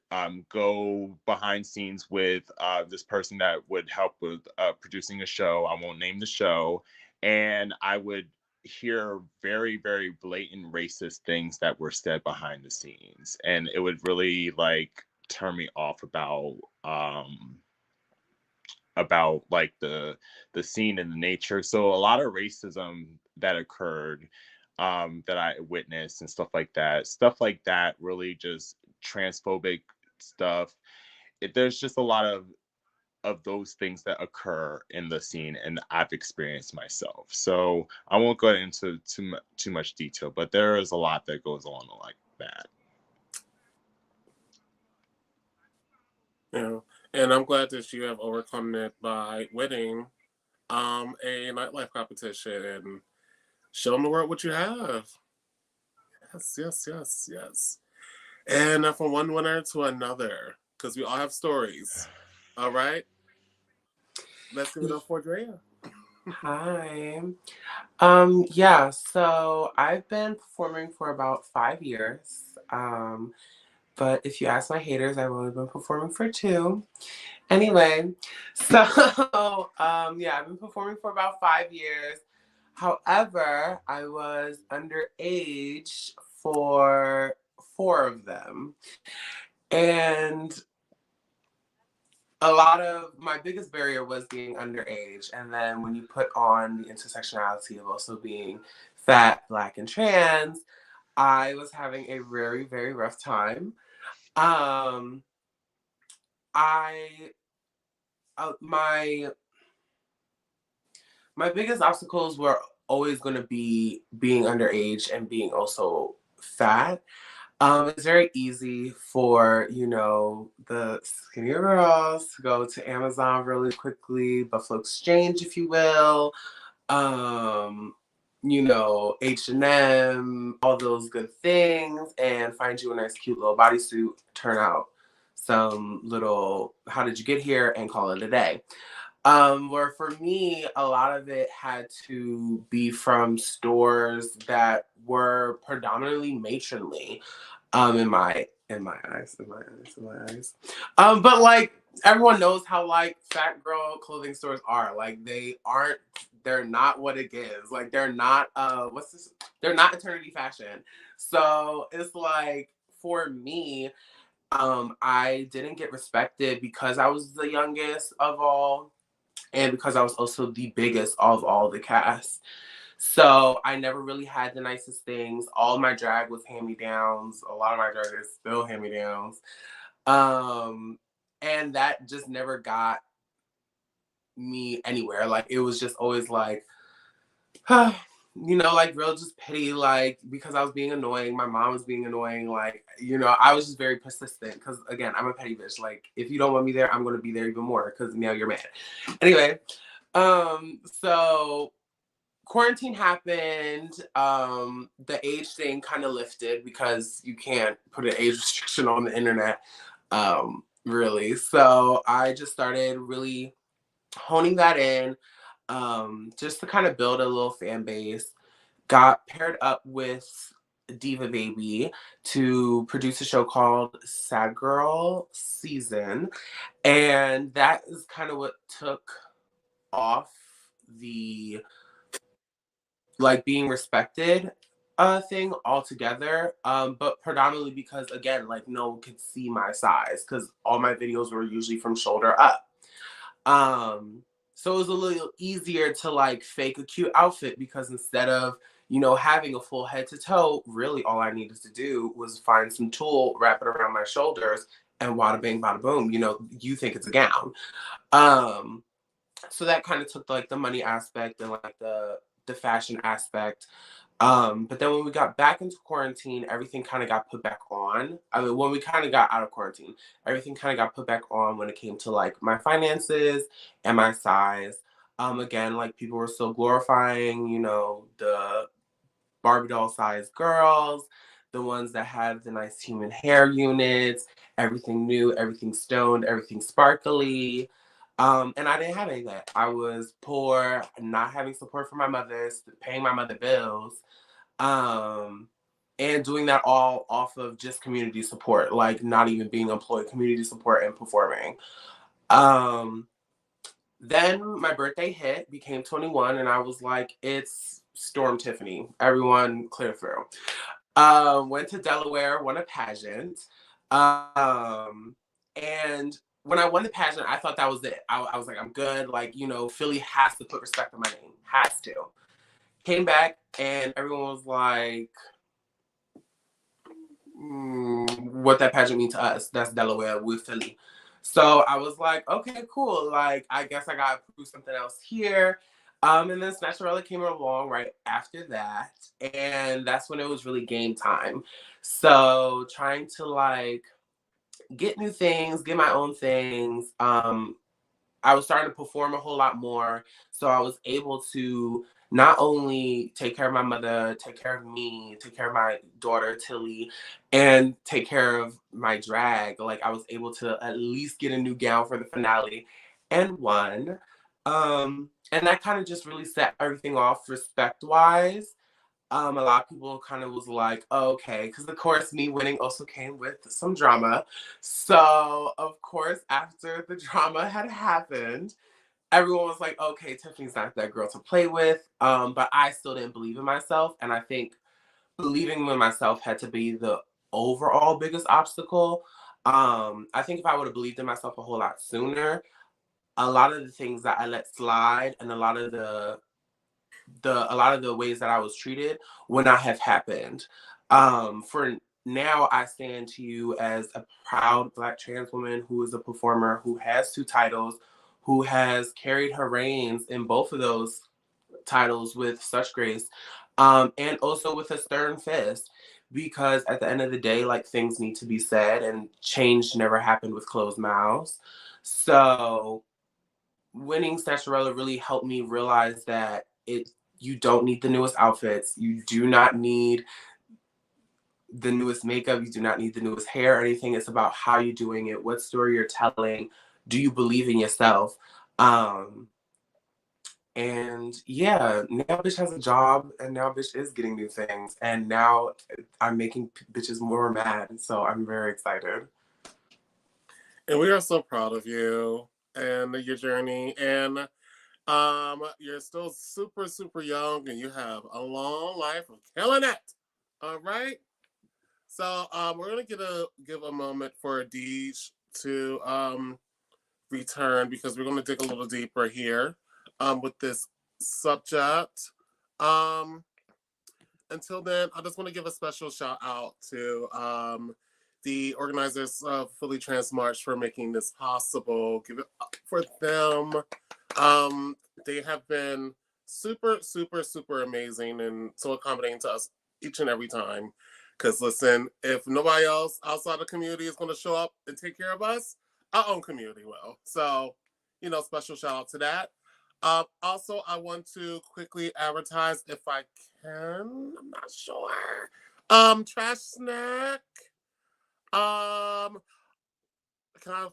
go behind scenes with this person that would help with producing a show. I won't name the show. And I would hear very, very blatant racist things that were said behind the scenes. And it would really turn me off about the scene and the nature. So a lot of racism that occurred, that I witnessed and stuff like that really just transphobic stuff. There's just a lot of those things that occur in the scene, and I've experienced myself. So I won't go into too much detail, but there is a lot that goes on like that. Yeah, and I'm glad that you have overcome it by winning a nightlife competition and showing the world what you have. Yes, yes, yes, yes. And from one winner to another, because we all have stories. All right, let's give it up for Drea. Hi. Yeah, so I've been performing for about 5 years. But if you ask my haters, I've only been performing for 2. Anyway, so yeah, I've been performing for about 5 years. However, I was underage for 4 of them. And a lot of my biggest barrier was being underage. And then when you put on the intersectionality of also being fat, black, and trans, I was having a very, very rough time. Um, I my biggest obstacles were always going to be being underage and being also fat. It's very easy for, the skinnier girls to go to Amazon really quickly, Buffalo Exchange, if you will, um, H&M, all those good things, and find you a nice, cute little bodysuit, turn out some little, how did you get here, and call it a day. Where for me, a lot of it had to be from stores that were predominantly matronly, in my eyes. But like everyone knows how like fat girl clothing stores are. Like they're not what it is. Like they're not what's this? They're not Eternity Fashion. So it's like for me, I didn't get respected because I was the youngest of all and because I was also the biggest of all the cast. So I never really had the nicest things. All my drag was hand-me-downs. A lot of my drag is still hand-me-downs. And that just never got me anywhere. Like it was just always like, like real just pity, like because I was being annoying, my mom was being annoying, like, I was just very persistent because again, I'm a petty bitch. Like if you don't want me there, I'm gonna be there even more because now you're mad. Anyway, so quarantine happened. The age thing kind of lifted because you can't put an age restriction on the internet, really. So I just started really honing that in, just to kind of build a little fan base. Got paired up with Diva Baby to produce a show called Sad Girl Season. And that is kind of what took off the like being respected thing altogether. But predominantly because again, like no one could see my size because all my videos were usually from shoulder up. Um, so it was a little easier to like fake a cute outfit because instead of, having a full head to toe, really all I needed to do was find some tulle, wrap it around my shoulders, and wada bing, bada boom, you think it's a gown. Um, so that kind of took like the money aspect and like the fashion aspect. But then when we got back into quarantine, everything kind of got put back on. I mean, when we kind of got out of quarantine, everything kind of got put back on when it came to like my finances and my size. Again, like people were still glorifying, the Barbie doll sized girls, the ones that had the nice human hair units, everything new, everything stoned, everything sparkly. And I didn't have any of that. I was poor, not having support from my mother, paying my mother bills, um, and doing that all off of just community support, like not even being employed, community support and performing. Um, then my birthday hit, became 21, and I was like, it's Storm Tiffany. Everyone clear through. Went to Delaware, won a pageant. And when I won the pageant, I thought that was it. I was like, I'm good. Like, Philly has to put respect on my name. Has to. Came back, and everyone was like, what that pageant mean to us. That's Delaware with Philly. So I was like, okay, cool. Like, I guess I got to prove something else here. And then Snatcherella came along right after that. And that's when it was really game time. So trying to like get new things, get my own things. I was starting to perform a whole lot more. So I was able to not only take care of my mother, take care of me, take care of my daughter, Tilly, and take care of my drag. Like I was able to at least get a new gown for the finale and won. And that kind of just really set everything off respect-wise. A lot of people kind of was like, oh, okay, because of course me winning also came with some drama. So of course, after the drama had happened, everyone was like, okay, Tiffany's not that girl to play with. But I still didn't believe in myself. And I think believing in myself had to be the overall biggest obstacle. I think if I would have believed in myself a whole lot sooner, a lot of the things that I let slide and a lot of the ways that I was treated would not have happened. For now, I stand to you as a proud Black trans woman who is a performer, who has 2 titles, who has carried her reins in both of those titles with such grace, and also with a stern fist. Because at the end of the day, like, things need to be said, and change never happened with closed mouths. So winning Statuarella really helped me realize that you don't need the newest outfits. You do not need the newest makeup. You do not need the newest hair or anything. It's about how you're doing it, what story you're telling. Do you believe in yourself? And yeah, now bitch has a job, and now bitch is getting new things. And now I'm making bitches more mad. So I'm very excited. And we are so proud of you and your journey. And you're still super, super young, and you have a long life of killing it. All right. So we're gonna give a moment for Deej to return, because we're gonna dig a little deeper here with this subject. Um, until then, I just want to give a special shout out to the organizers of Philly Trans March for making this possible. Give it up for them. They have been super, super, super amazing and so accommodating to us each and every time. Because listen, if nobody else outside the community is going to show up and take care of us, our own community will. So, special shout out to that. Also, I want to quickly advertise, if I can. I'm not sure. Trash snack. Can I?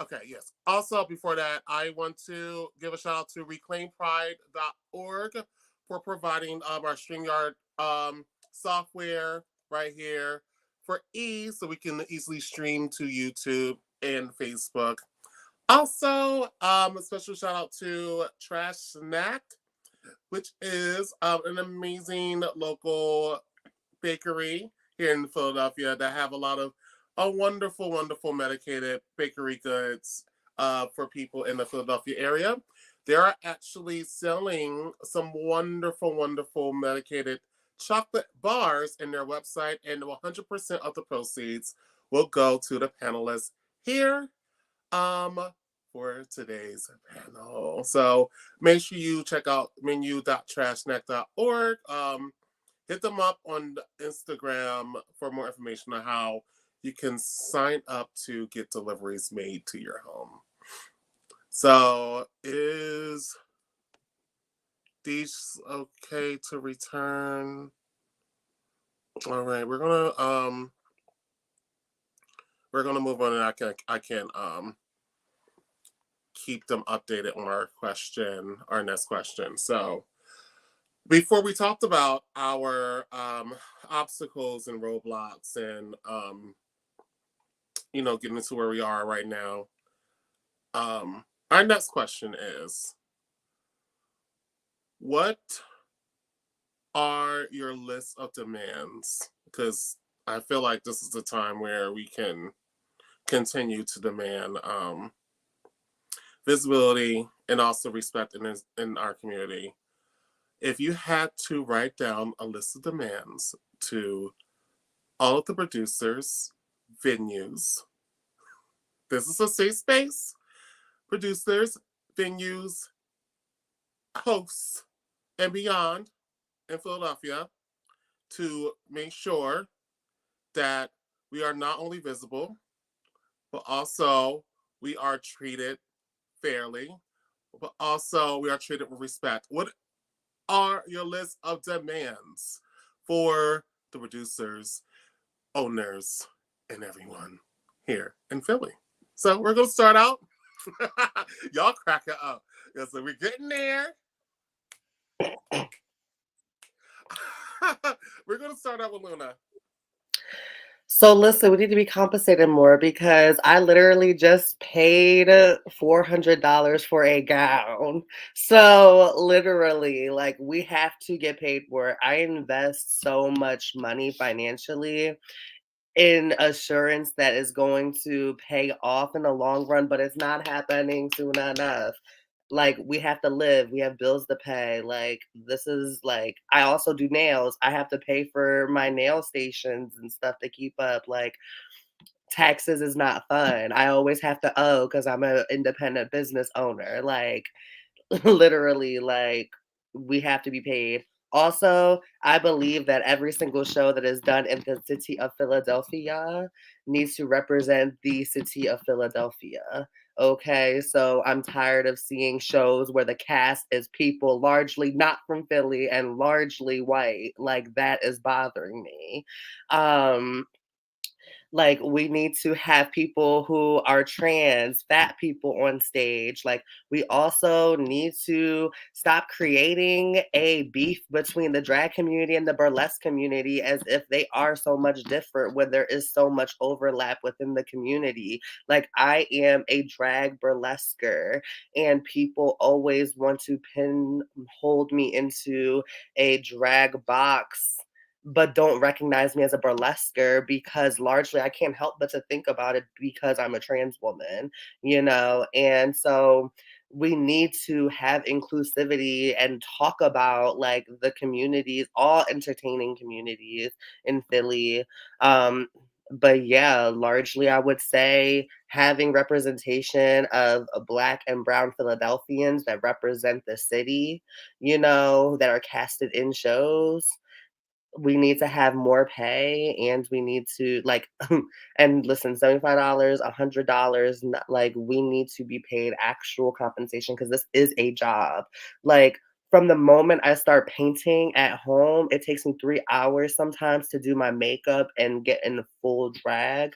Okay, yes. Also, before that, I want to give a shout out to reclaimpride.org for providing our StreamYard software right here for ease, so we can easily stream to YouTube and Facebook. Also, a special shout out to Trash Snack, which is an amazing local bakery here in Philadelphia that have a lot of wonderful, wonderful medicated bakery goods for people in the Philadelphia area. They are actually selling some wonderful, wonderful medicated chocolate bars in their website, and 100% of the proceeds will go to the panelists here for today's panel. So make sure you check out menu.trashsnack.org. Hit them up on Instagram for more information on how you can sign up to get deliveries made to your home. So is these okay to return? All right, we're gonna move on, and I can keep them updated on our next question. So before we talked about our obstacles and roadblocks and getting to where we are right now, our next question is, what are your list of demands? Because I feel like this is the time where we can continue to demand visibility and also respect in our community. If you had to write down a list of demands to all of the producers, venues, this is a safe space, producers, venues, hosts, and beyond in Philadelphia, to make sure that we are not only visible, but also we are treated fairly, but also we are treated with respect. What are your list of demands for the producers, owners, and everyone here in Philly? So we're going to start out. Y'all crack it up. Yes, so we're getting there. We're gonna start out with Luna. So listen, we need to be compensated more because I literally just paid $400 for a gown. So literally, like we have to get paid for it. I invest so much money financially in assurance that is going to pay off in the long run, but it's not happening soon enough. Like we have to live, we have bills to pay. Like this is like I also do nails. I have to pay for my nail stations and stuff to keep up. Like taxes is not fun. I always have to owe because I'm an independent business owner. Like literally, like we have to be paid. Also, I believe that every single show that is done in the city of Philadelphia needs to represent the city of Philadelphia. Okay, so I'm tired of seeing shows where the cast is people largely not from Philly and largely white. Like that is bothering me. Um, like we need to have people who are trans, fat people on stage. Like we also need to stop creating a beef between the drag community and the burlesque community as if they are so much different when there is so much overlap within the community. Like I am a drag burlesquer and people always want to hold me into a drag box but don't recognize me as a burlesquer because largely I can't help but to think about it because I'm a trans woman, you know? And so we need to have inclusivity and talk about like the communities, all entertaining communities in Philly. But yeah, largely I would say having representation of Black and Brown Philadelphians that represent the city, you know, that are casted in shows. We need to have more pay and we need to like and listen, $75, $100, like we need to be paid actual compensation because this is a job. Like from the moment I start painting at home, it takes me 3 hours sometimes to do my makeup and get in full drag.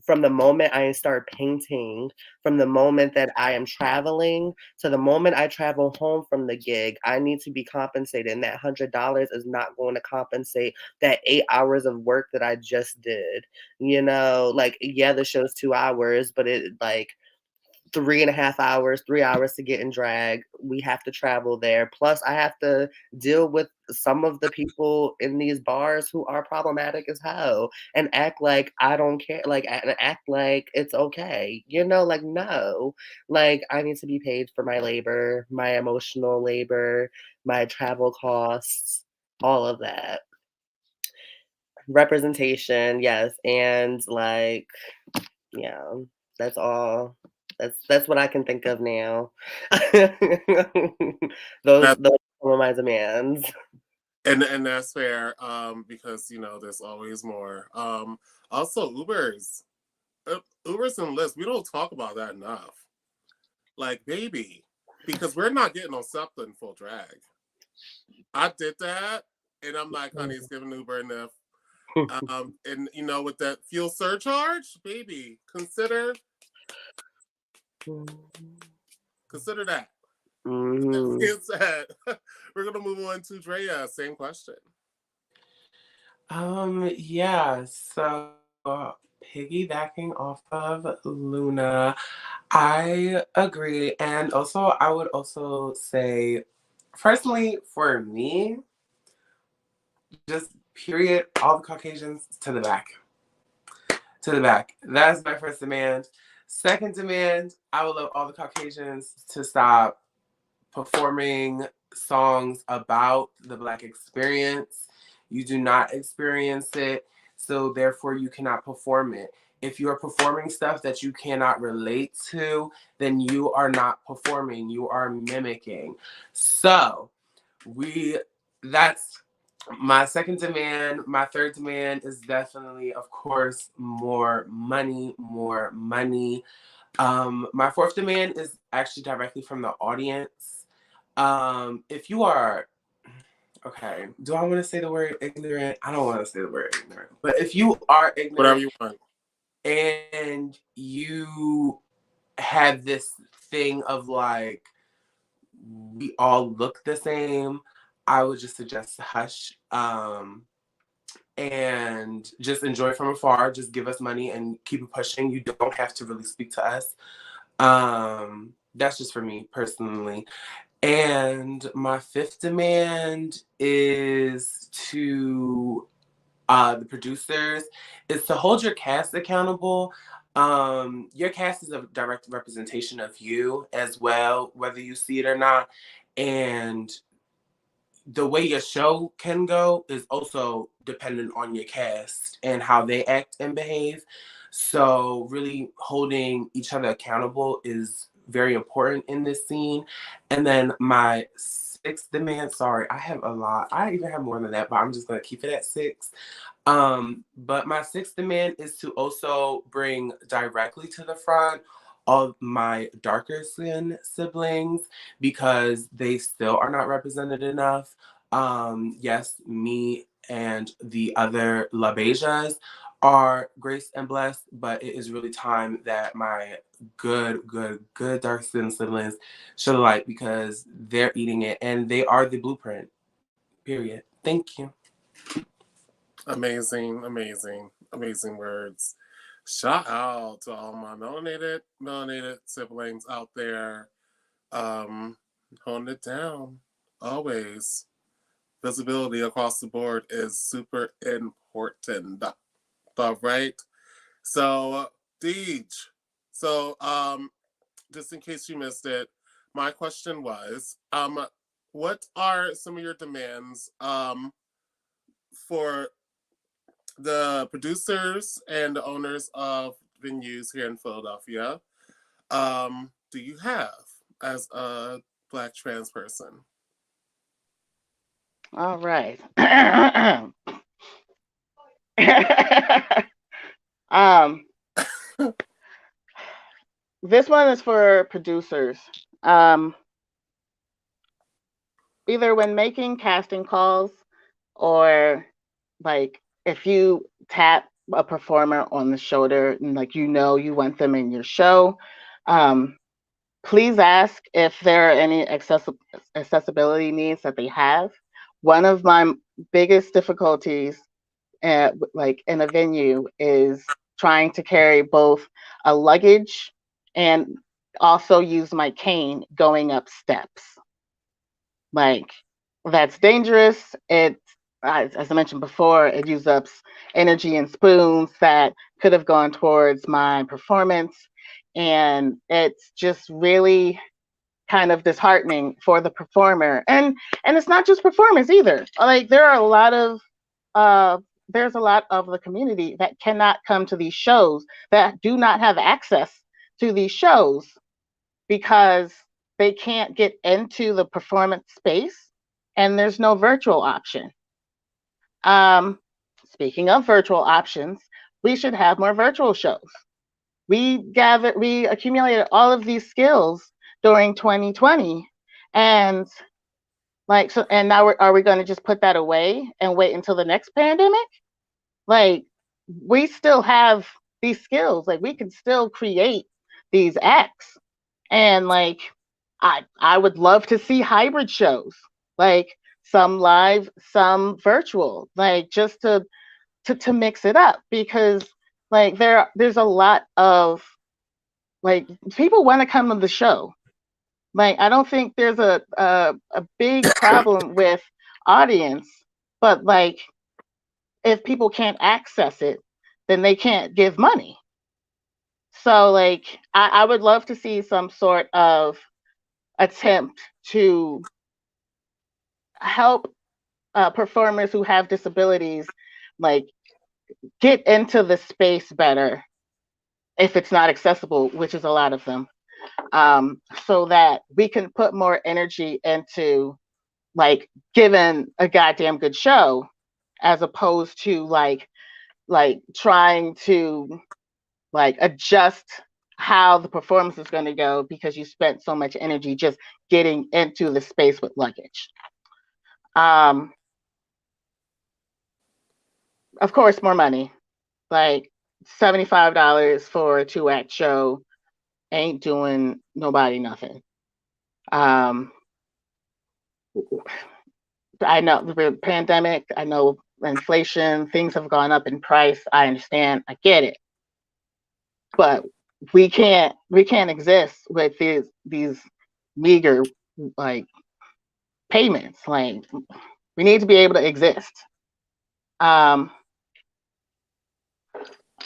From the moment I start painting, from the moment that I am traveling to the moment I travel home from the gig, I need to be compensated. And that $100 is not going to compensate that 8 hours of work that I just did. You know, like, yeah, the show's 2 hours, but it like 3.5 hours, 3 hours to get in drag. We have to travel there. Plus, I have to deal with some of the people in these bars who are problematic as hell and act like I don't care, like act like it's okay. You know, like no. Like I need to be paid for my labor, my emotional labor, my travel costs, all of that. Representation, yes, and like yeah, that's all. That's what I can think of now. Those That those are my demands. and that's fair. Because there's always more. Also Ubers. Ubers and Lyfts, we don't talk about that enough. Like, baby, because we're not getting on SEPTA in full drag. I did that, and I'm like, honey, it's giving Uber enough. And with that fuel surcharge, baby, consider that. That Mhm. being said, we're gonna move on to Drea. Same question. Yeah, so piggybacking off of Luna, I agree. And also, I would also say, personally, for me, just period, all the Caucasians to the back. To the back. That's my first demand. Second demand, I would love all the Caucasians to stop performing songs about the Black experience. You do not experience it, so therefore you cannot perform it. If you are performing stuff that you cannot relate to, then you are not performing, you are mimicking. So, that's my second demand. My third demand is definitely, of course, more money, more money. My fourth demand is actually directly from the audience. If you are, okay, do I want to say the word ignorant? I don't want to say the word ignorant, but if you are Whatever ignorant you want. and you have this thing of like, we all look the same, I would just suggest hush. And just enjoy from afar. Just give us money and keep it pushing. You don't have to really speak to us. That's just for me personally. And my fifth demand is to the producers is to hold your cast accountable. Your cast is a direct representation of you as well, whether you see it or not. And the way your show can go is also dependent on your cast and how they act and behave. So really holding each other accountable is very important in this scene. And then my sixth demand, sorry, I have a lot. I even have more than that, but I'm just gonna keep it at six. But my sixth demand is to also bring directly to the front all my darker skin siblings because they still are not represented enough. Yes, me and the other La Bejas are graced and blessed, but it is really time that my good dark skin siblings show the light because they're eating it and they are the blueprint. Period. Thank you. Amazing, amazing, amazing words. Shout out to all my melanated siblings out there. Holding it down. Always. Visibility across the board is super important. All right. So, Deej. So, just in case you missed it, my question was, what are some of your demands for the producers and the owners of venues here in Philadelphia? Do you have as a Black trans person? All right. um, this one is for producers. Either when making casting calls or like if you tap a performer on the shoulder and like you want them in your show, please ask if there are any accessibility needs that they have. One of my biggest difficulties like in a venue is trying to carry both a luggage and also use my cane going up steps. Like that's dangerous. It, as I mentioned before, it uses up energy and spoons that could have gone towards my performance, and it's just really kind of disheartening for the performer. And it's not just performers either. Like there are a lot of uh, there's a lot of the community that cannot come to these shows, that do not have access to these shows because they can't get into the performance space and there's no virtual option. Um, Speaking of virtual options, we should have more virtual shows. We accumulated all of these skills during 2020, and and now are we going to just put that away and wait until the next pandemic? Like, we still have these skills. Like, we can still create these acts. And like, I would love to see hybrid shows, like some live, some virtual, like just to mix it up because like there's a lot of like people want to come to the show. Like I don't think there's a big problem with audience, but like if people can't access it, then they can't give money. So like I would love to see some sort of attempt to help performers who have disabilities like get into the space better if it's not accessible, which is a lot of them, so that we can put more energy into like giving a goddamn good show as opposed to like trying to like adjust how the performance is going to go because you spent so much energy just getting into the space with luggage. Of course, more money. Like $75 for a 2-act show ain't doing nobody nothing. I know the pandemic, I know inflation, things have gone up in price. I understand, I get it. But we can't exist with these meager like payments. Like we need to be able to exist. Um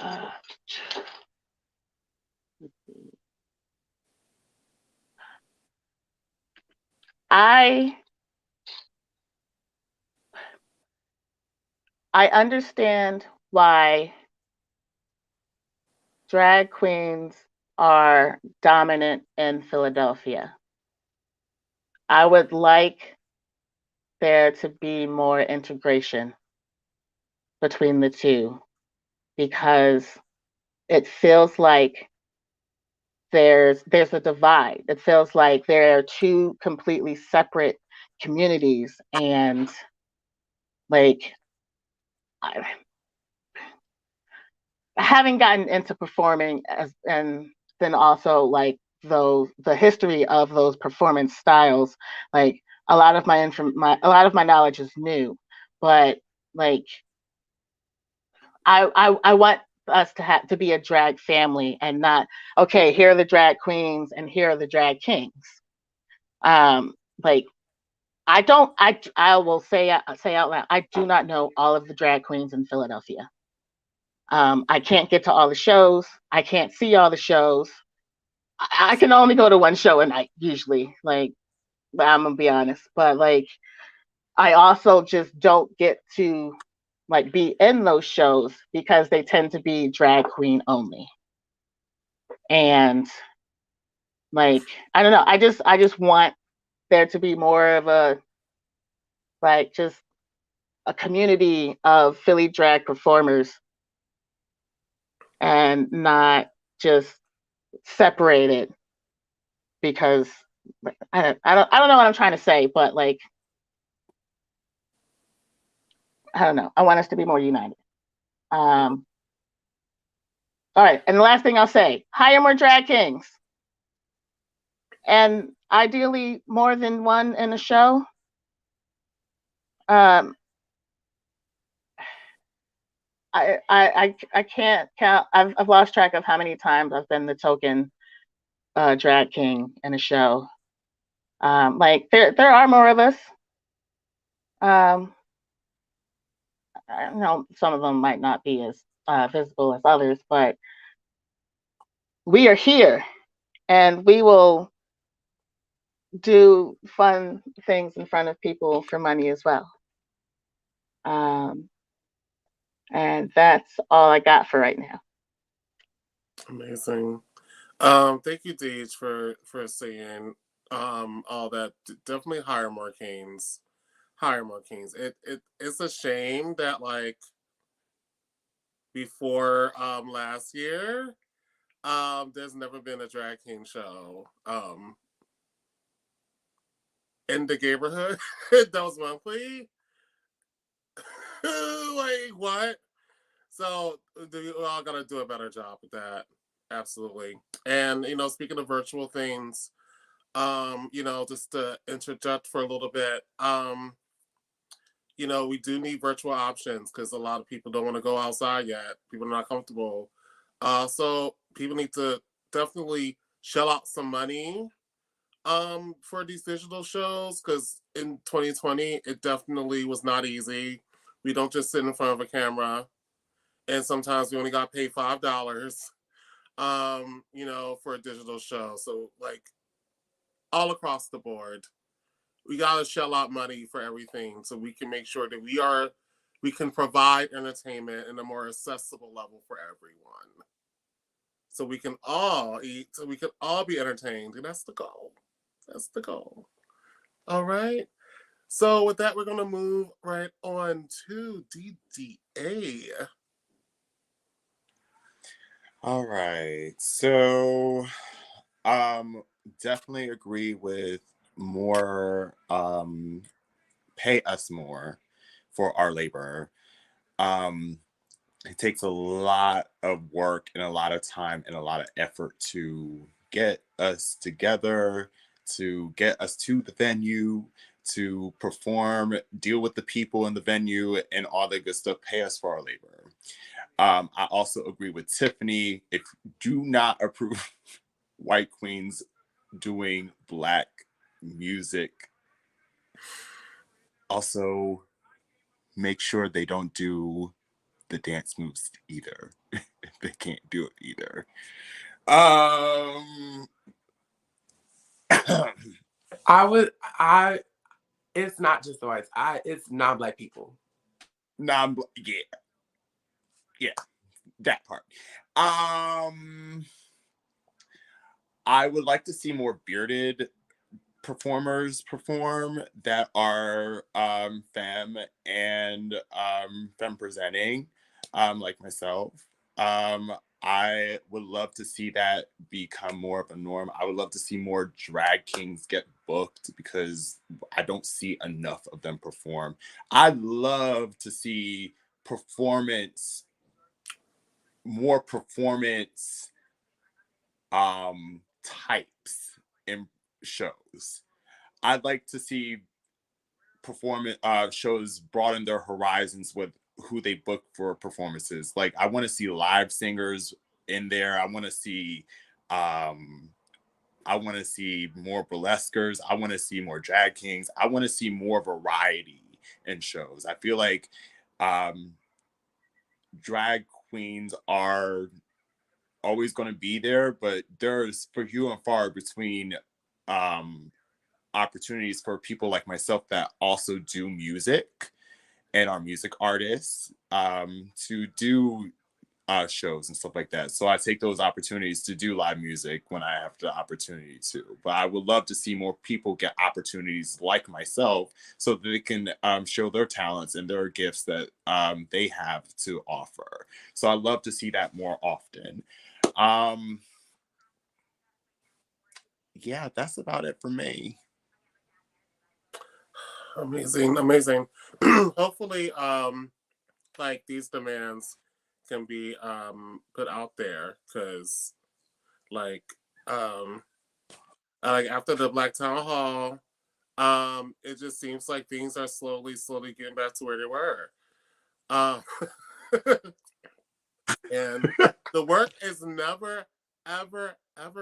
uh, I I understand why drag queens are dominant in Philadelphia. I would like there to be more integration between the two because it feels like there's a divide. It feels like there are two completely separate communities and like I, having gotten into performing as and then also like the history of those performance styles, like a lot of my knowledge is new, but like I want us to have to be a drag family and not okay, here are the drag queens and here are the drag kings. um like I will say out loud, I do not know all of the drag queens in Philadelphia. I can't get to all the shows. I can't see all the shows. I can only go to one show a night usually. Like, I'm gonna be honest, but like, I also just don't get to like be in those shows because they tend to be drag queen only. And like, I don't know. I just want there to be more of a like just a community of Philly drag performers and not just separated because like, I don't know what I'm trying to say, but like I don't know. I want us to be more united. Um, all right, and the last thing I'll say: hire more drag kings, and ideally more than one in a show. Um, I can't count. I've lost track of how many times I've been the token drag king in a show. Like there are more of us. Um, I know some of them might not be as visible as others, but we are here, and we will do fun things in front of people for money as well. Um, and that's all I got for right now. Amazing. Thank you, Deej, for saying all that. Definitely hire more kings. Hire more kings. It's a shame that like before last year, there's never been a drag king show in the neighborhood that was monthly. Like what? So we all gotta do a better job with that. Absolutely. And speaking of virtual things, just to interject for a little bit, we do need virtual options because a lot of people don't want to go outside yet. People are not comfortable. So people need to definitely shell out some money for these digital shows because in 2020 it definitely was not easy. We don't just sit in front of a camera, and sometimes we only got paid $5 for a digital show. So like all across the board, we gotta shell out money for everything so we can make sure that we can provide entertainment in a more accessible level for everyone. So we can all eat, so we can all be entertained. And that's the goal. That's the goal. All right. So with that, we're gonna move right on to DDA. All right. So definitely agree with more pay us more for our labor. Um it takes a lot of work and a lot of time and a lot of effort to get us together, to get us to the venue, to perform, deal with the people in the venue, and all that good stuff, pay us for our labor. I also agree with Tiffany. If you do not approve white queens doing Black music, also make sure they don't do the dance moves either. They can't do it either. It's not just the whites. It's non-Black people. Yeah, that part. I would like to see more bearded performers perform that are femme and femme presenting, like myself. I would love to see that become more of a norm. I would love to see more drag kings get booked because I don't see enough of them perform. I'd love to see more performance types in shows. I'd like to see performance shows broaden their horizons with who they book for performances. Like I want to see live singers in there. I want to see more burlesquers. I want to see more drag kings. I want to see more variety in shows. I feel like drag queens are always going to be there, but there's few and far between opportunities for people like myself that also do music and are music artists to do shows and stuff like that. So I take those opportunities to do live music when I have the opportunity to. But I would love to see more people get opportunities like myself so that they can show their talents and their gifts that they have to offer. So I love to see that more often. Yeah, that's about it for me. Amazing. Hopefully, like these demands can be put out there because, like, after the Black Town Hall, it just seems like things are slowly getting back to where they were. And the work is never, ever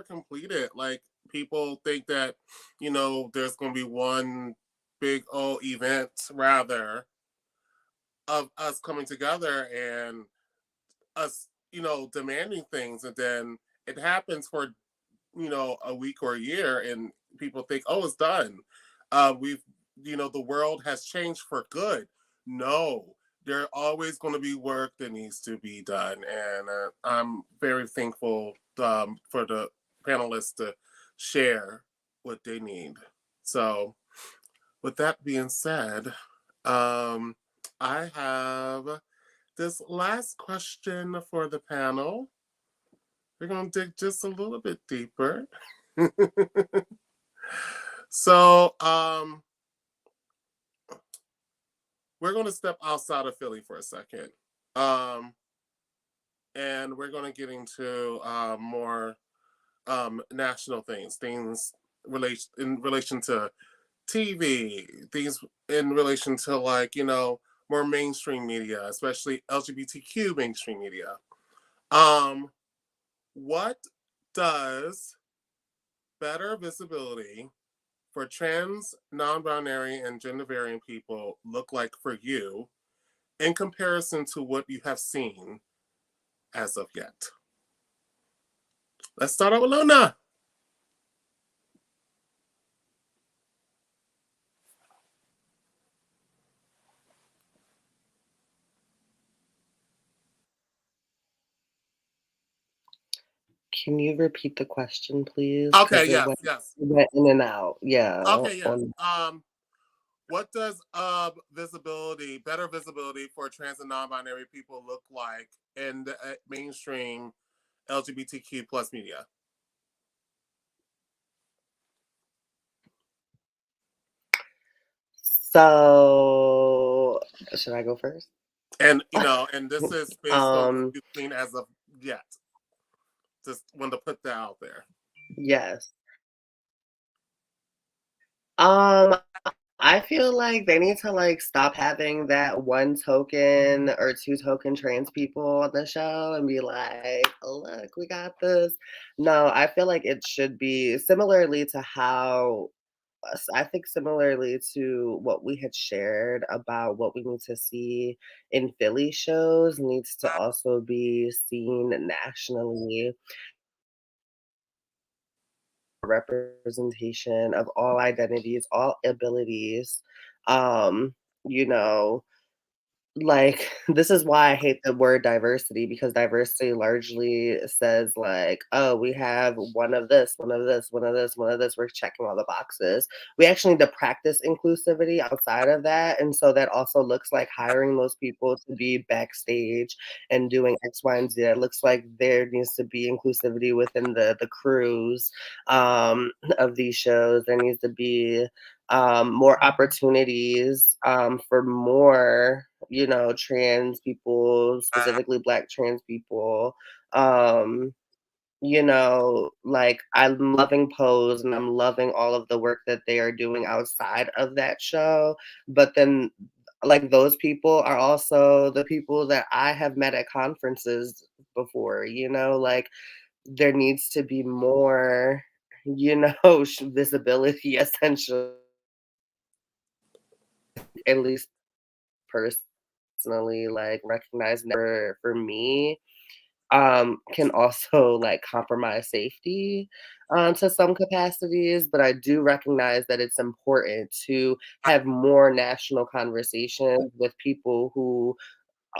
completed. Like people think that, there's going to be one big old event rather of us coming together and us, demanding things. And then it happens for, a week or a year and people think, oh, it's done. The world has changed for good. No, there's always going to be work that needs to be done. And I'm very thankful for the panelists to share what they need. So, with that being said, I have this last question for the panel. We're going to dig just a little bit deeper. So, we're going to step outside of Philly for a second. And we're going to get into more national things in relation to TV, things in relation to more mainstream media, especially LGBTQ mainstream media. What does better visibility for trans, non-binary, and gender variant people look like for you in comparison to what you have seen as of yet? Let's start out with Luna. Can you repeat the question, please? Okay, It went in and out. Yeah. Okay, yes. What does better visibility for trans and non-binary people look like in the mainstream LGBTQ plus media? So, should I go first? And and this is based on what you've seen as of yet. Just want to put that out there. Yes. I feel like they need to like stop having that one token or two token trans people on the show and be like, oh, look, we got this. No, I feel like it should be similarly to how I think similarly to what we had shared about what we need to see in Philly shows needs to also be seen nationally. Representation of all identities, all abilities. Um, you know, like, this is why I hate the word diversity because diversity largely says, like, oh, we have one of this, one of this, one of this, one of this. We're checking all the boxes. We actually need to practice inclusivity outside of that. And so that also looks like hiring those people to be backstage and doing X, Y, and Z. It looks like there needs to be inclusivity within the crews of these shows. There needs to be more opportunities for more, trans people, specifically Black trans people. Um, like I'm loving Pose and I'm loving all of the work that they are doing outside of that show. But then, like, those people are also the people that I have met at conferences before, like, there needs to be more, visibility essentially, at least personally, like recognize for me can also like compromise safety to some capacities, but I do recognize that it's important to have more national conversations with people who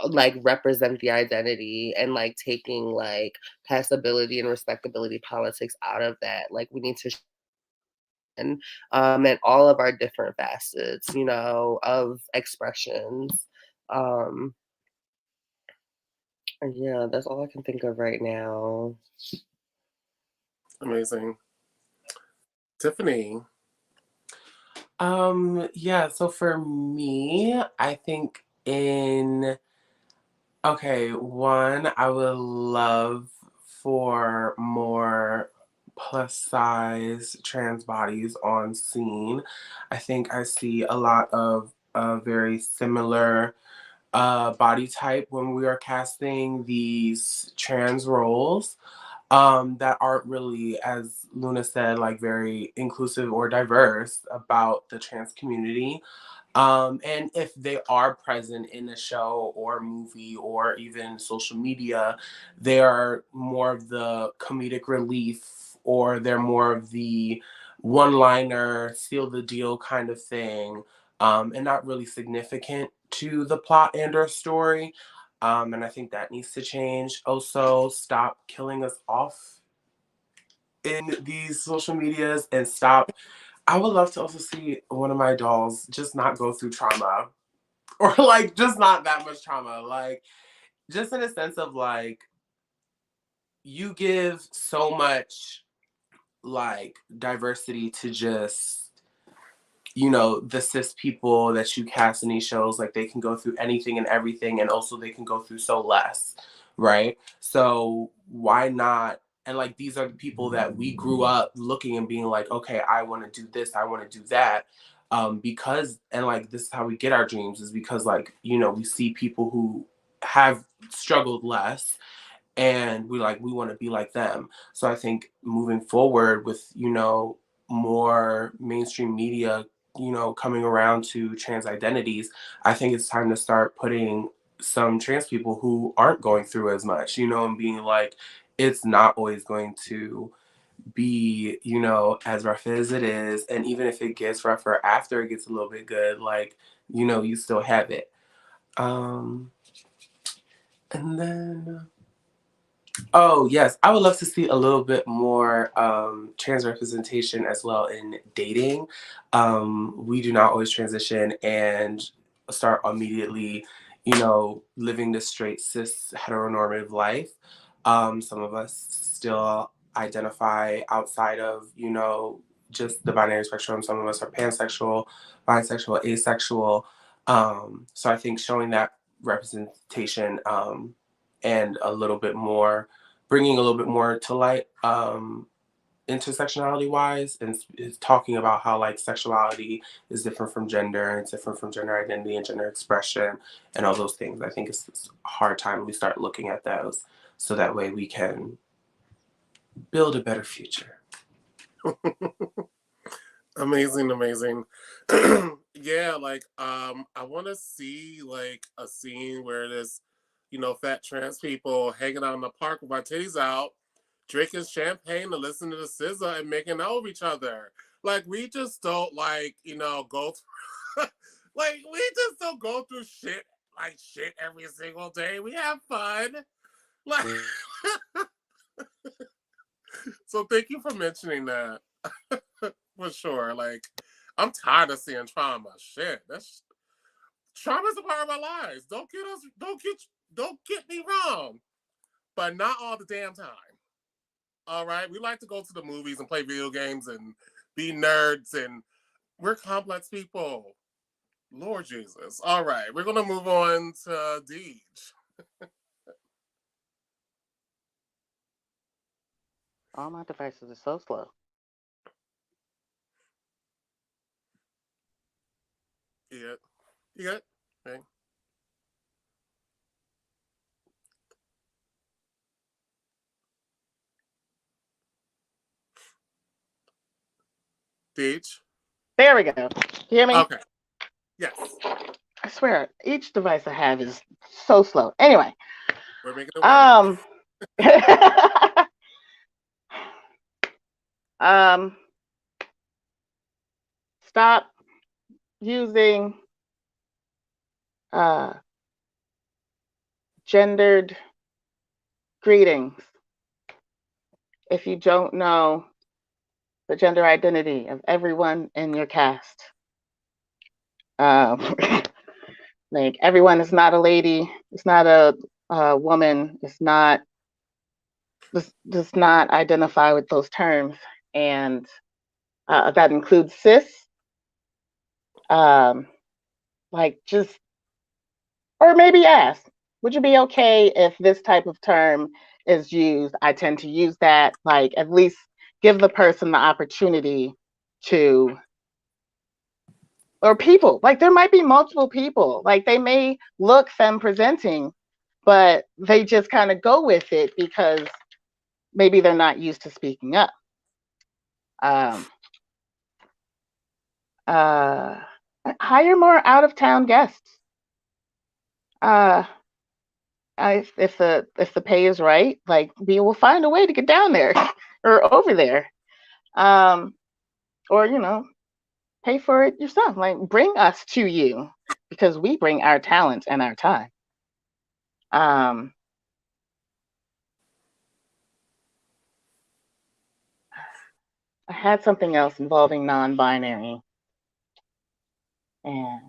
like represent the identity and like taking like passability and respectability politics out of that. Like we need to and all of our different facets, of expressions. Um, yeah, that's all I can think of right now. Amazing. Tiffany. Yeah, so for me, I think one, I would love for more plus size trans bodies on scene. I think I see a lot of very similar body type when we are casting these trans roles that aren't really, as Luna said, like very inclusive or diverse about the trans community. And if they are present in a show or movie or even social media, they are more of the comedic relief or they're more of the one liner, seal the deal kind of thing, and not really significant to the plot and or story. And I think that needs to change. Also, stop killing us off in these social medias and stop. I would love to also see one of my dolls just not go through trauma or like just not that much trauma. Like, just in a sense of like, you give so much like diversity to just the cis people that you cast in these shows, like they can go through anything and everything, and also they can go through so less, right? So why not? And like these are the people that we grew up looking and being like, okay, I want to do this, I want to do that. Because and like this is how we get our dreams is because like, we see people who have struggled less and we want to be like them. So I think moving forward with more mainstream media coming around to trans identities, I think it's time to start putting some trans people who aren't going through as much, and being like, it's not always going to be as rough as it is, and even if it gets rougher after it gets a little bit good, like you still have it. And then Oh, yes. I would love to see a little bit more trans representation as well in dating. We do not always transition and start immediately, living the straight cis heteronormative life. Some of us still identify outside of, just the binary spectrum. Some of us are pansexual, bisexual, asexual. So I think showing that representation and a little bit more bringing a little bit more to light intersectionality wise, and it's talking about how like sexuality is different from gender and it's different from gender identity and gender expression and all those things. I think it's a hard time we start looking at those so that way we can build a better future. Amazing, amazing. Yeah, like I want to see like a scene where there's, fat trans people hanging out in the park with our titties out, drinking champagne and listening to the SZA and making out with each other. Like we just don't like, go through like we just don't go through shit every single day. We have fun. Like so thank you for mentioning that. For sure. Like I'm tired of seeing trauma. Shit. Trauma's a part of our lives. Don't get me wrong. But not all the damn time. All right. We like to go to the movies and play video games and be nerds, and we're complex people. Lord Jesus. All right. We're gonna move on to Deej. All my devices are so slow. Yeah. Yeah. Okay. Deej. There we go. You hear me? Okay. Yes. I swear, each device I have is so slow. Anyway, We're making it work. Stop using gendered greetings if you don't know the gender identity of everyone in your cast. Like everyone is not a lady, it's not a woman, it's not does not identify with those terms, and that includes cis. Like just, or maybe ask, would you be okay if this type of term is used? I tend to use that. Like at least give the person the opportunity to, or people, like there might be multiple people, like they may look femme presenting, but they just kind of go with it because maybe they're not used to speaking up. Hire more out of town guests. If the pay is right, like we will find a way to get down there or over there, or pay for it yourself. Like bring us to you because we bring our talent and our time. I had something else involving non-binary, and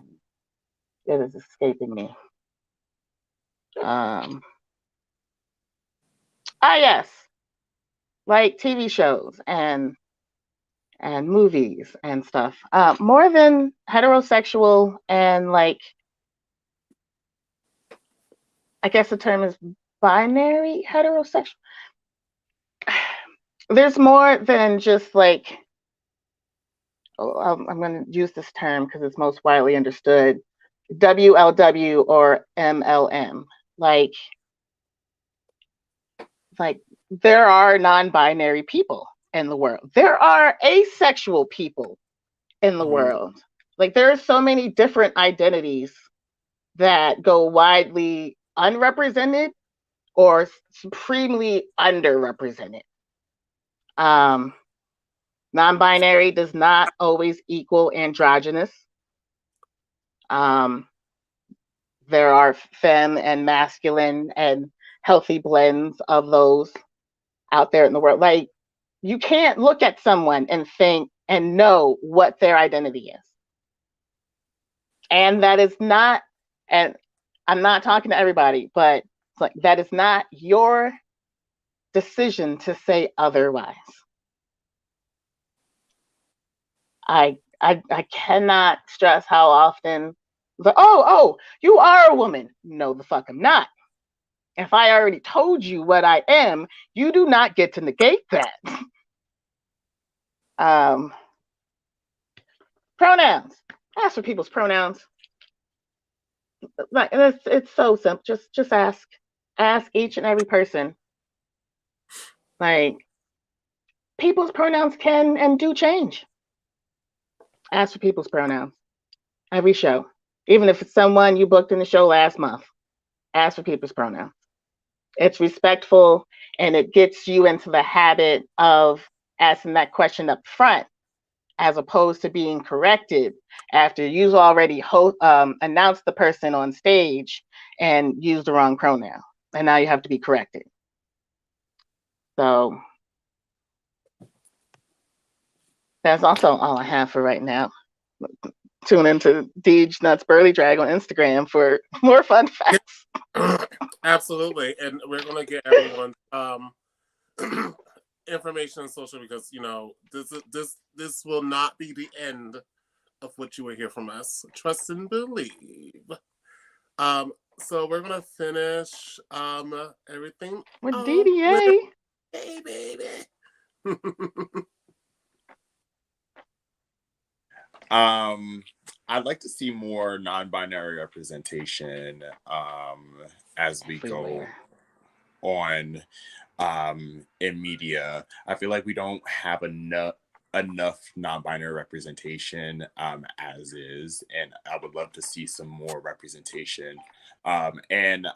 it is escaping me. Yes, like TV shows and movies and stuff. More than heterosexual and like, I guess the term is binary heterosexual. There's more than just like, I'm going to use this term because it's most widely understood, WLW or MLM. Like there are non-binary people in the world. There are asexual people in the world. Like there are so many different identities that go widely unrepresented or supremely underrepresented. Non-binary does not always equal androgynous. There are femme and masculine and healthy blends of those out there in the world. Like you can't look at someone and think and know what their identity is. And that is not, and I'm not talking to everybody, but it's like that is not your decision to say otherwise. I cannot stress how often you are a woman. No, the fuck I'm not. If I already told you what I am, you do not get to negate that. Um, pronouns. Ask for people's pronouns. Like it's so simple. Just ask. Ask each and every person. Like people's pronouns can and do change. Ask for people's pronouns. Every show. Even if it's someone you booked in the show last month. Ask for people's pronouns. It's respectful and it gets you into the habit of asking that question up front as opposed to being corrected after you've already announced the person on stage and used the wrong pronoun. And now you have to be corrected. So that's also all I have for right now. Tune into Deej Nuts Burly Drag on Instagram for more fun facts. Absolutely. And we're going to get everyone's information on social because, you know, this will not be the end of what you will hear from us. Trust and believe. So we're gonna finish everything with DDA. Hey baby. I'd like to see more non-binary representation as we go on in media. I feel like we don't have enough non-binary representation as is, and I would love to see some more representation and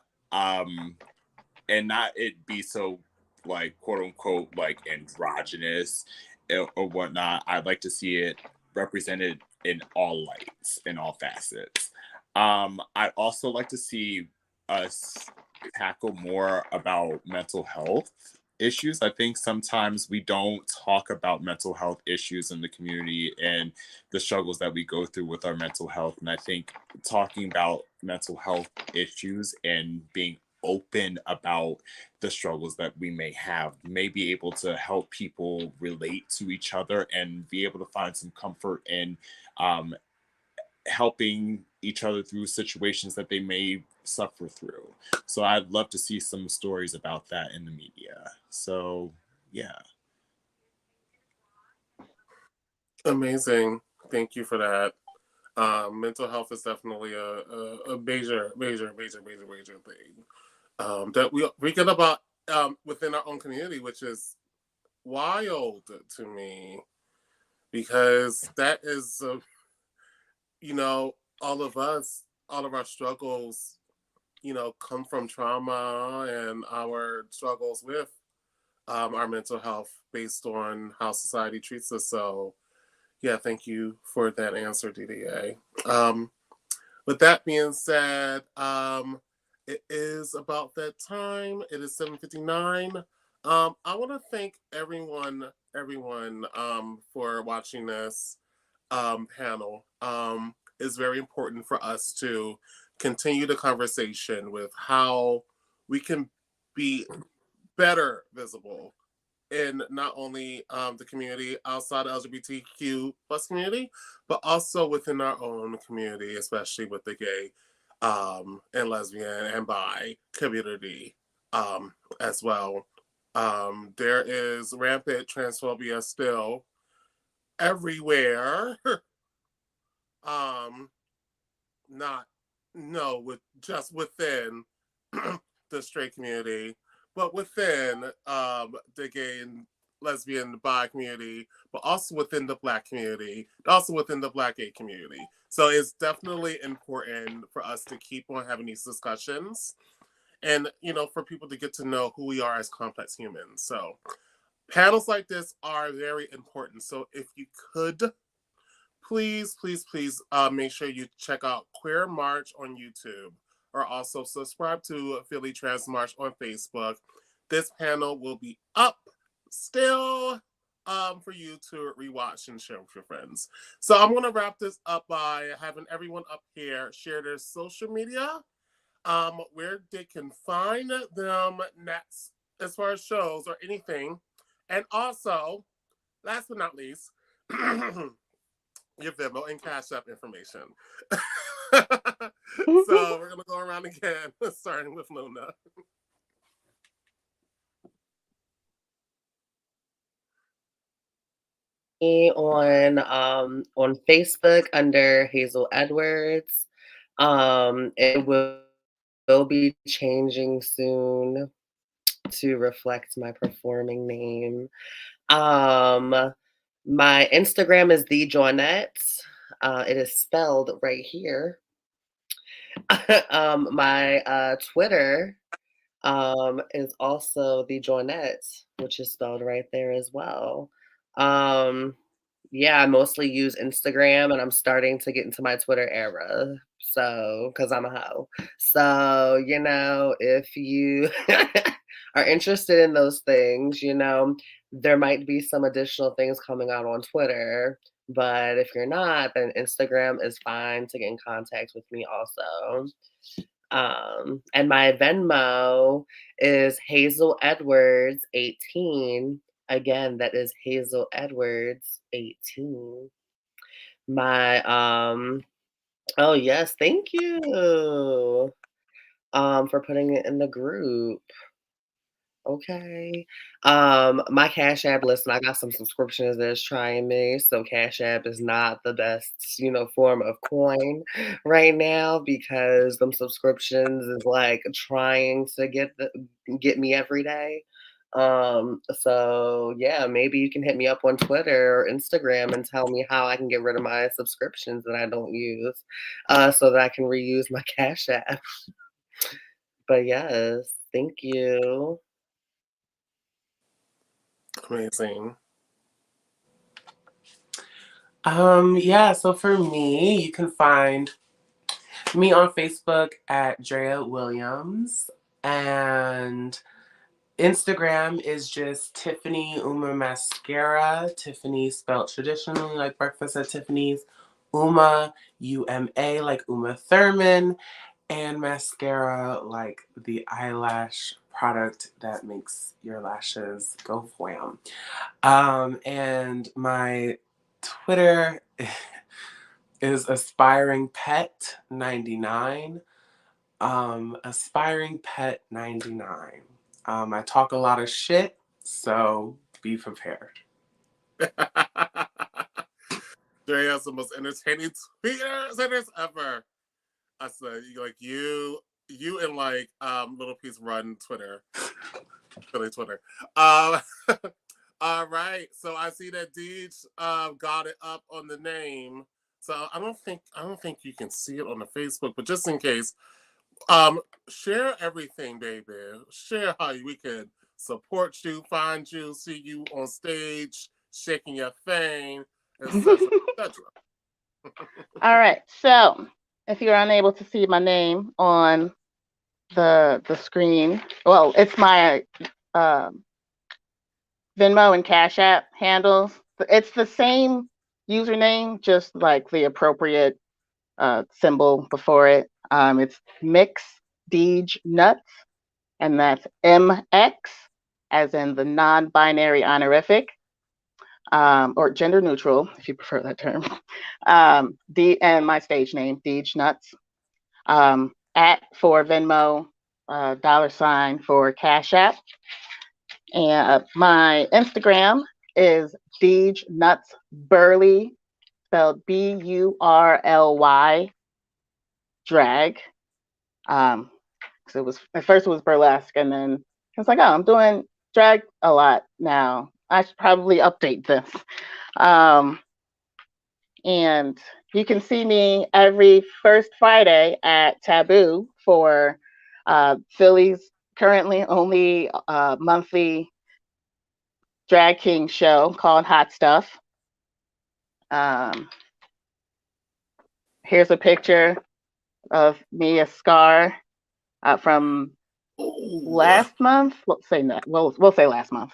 not it be so like quote unquote like androgynous or whatnot. I'd like to see it represented in all lights, in all facets. I'd also like to see us tackle more about mental health issues. I think sometimes we don't talk about mental health issues in the community and the struggles that we go through with our mental health. And I think talking about mental health issues and being open about the struggles that we may have may be able to help people relate to each other and be able to find some comfort in helping each other through situations that they may suffer through. So I'd love to see some stories about that in the media. So yeah. Amazing. Thank you for that. Mental health is definitely a major thing that we get about within our own community, which is wild to me because that is, you know, all of our struggles, you know, come from trauma and our struggles with our mental health based on how society treats us. So, yeah, thank you for that answer, DDA. With that being said, it is about that time. It is 7:59. I want to thank everyone for watching this panel. It's very important for us to continue the conversation with how we can be better visible in not only the community outside the LGBTQ plus community, but also within our own community, especially with the gay and lesbian and bi community as well. There is rampant transphobia still everywhere. Not with just within the straight community, but within the gay and lesbian bi community, but also within the Black community, also within the Black gay community. So it's definitely important for us to keep on having these discussions and, you know, for people to get to know who we are as complex humans. So panels like this are very important. So if you could, please make sure you check out Queer March on YouTube or also subscribe to Philly Trans March on Facebook. This panel will be up still for you to rewatch and share with your friends. So I'm going to wrap this up by having everyone up here share their social media, where they can find them next as far as shows or anything. And also, last but not least, your Venmo and Cash App information. So we're gonna go around again, starting with Luna. on Facebook under Hazel Edwards. It will be changing soon to reflect my performing name. My Instagram is the Joanette. It is spelled right here. My Twitter is also the Joanette, which is spelled right there as well. Yeah, I mostly use Instagram, and I'm starting to get into my Twitter era. So, because I'm a hoe. So, if you are interested in those things, there might be some additional things coming out on Twitter. But if you're not, then Instagram is fine to get in contact with me also. And my Venmo is Hazel Edwards 18. Again, that is Hazel Edwards 18. My oh yes, thank you for putting it in the group. Okay. My Cash App, listen, I got some subscriptions that's trying me, so Cash App is not the best, form of coin right now because them subscriptions is like trying to get me every day. So yeah, maybe you can hit me up on Twitter or Instagram and tell me how I can get rid of my subscriptions that I don't use, so that I can reuse my Cash App. But yes, thank you. Amazing. Yeah, so for me, you can find me on Facebook at Drea Williams, and Instagram is just Tiffany Uma Mascara. Tiffany spelled traditionally like breakfast at Tiffany's. Uma, UMA, like Uma Thurman, and mascara like the eyelash product that makes your lashes go wham. And my Twitter is Aspiring Pet 99. Aspiring Pet 99. I talk a lot of shit, so be prepared. Dre has the most entertaining tweeters ever. I said, like you and like Little Piece run Twitter, Philly Twitter. Um, all right, so I see that Deej got it up on the name. So I don't think you can see it on the Facebook, but just in case, share everything, baby. Share how we can support you, find you, see you on stage, shaking your thing, etc., etc. All right. So if you're unable to see my name on the screen, well, it's my Venmo and Cash App handles. It's the same username, just like the appropriate symbol before it. It's Mix Deej Nuts, and that's MX, as in the non-binary honorific, or gender neutral, if you prefer that term. And my stage name, Deej Nuts. At for Venmo, $ for Cash App. And my Instagram is Deej Nuts Burly, spelled BURLY drag. Because it was at first it was burlesque, and then I was like, oh, I'm doing drag a lot now. I should probably update this. And you can see me every first Friday at Taboo for Philly's currently only monthly drag king show called Hot Stuff. Here's a picture of me, a scar from last month. We'll say that. We'll say last month,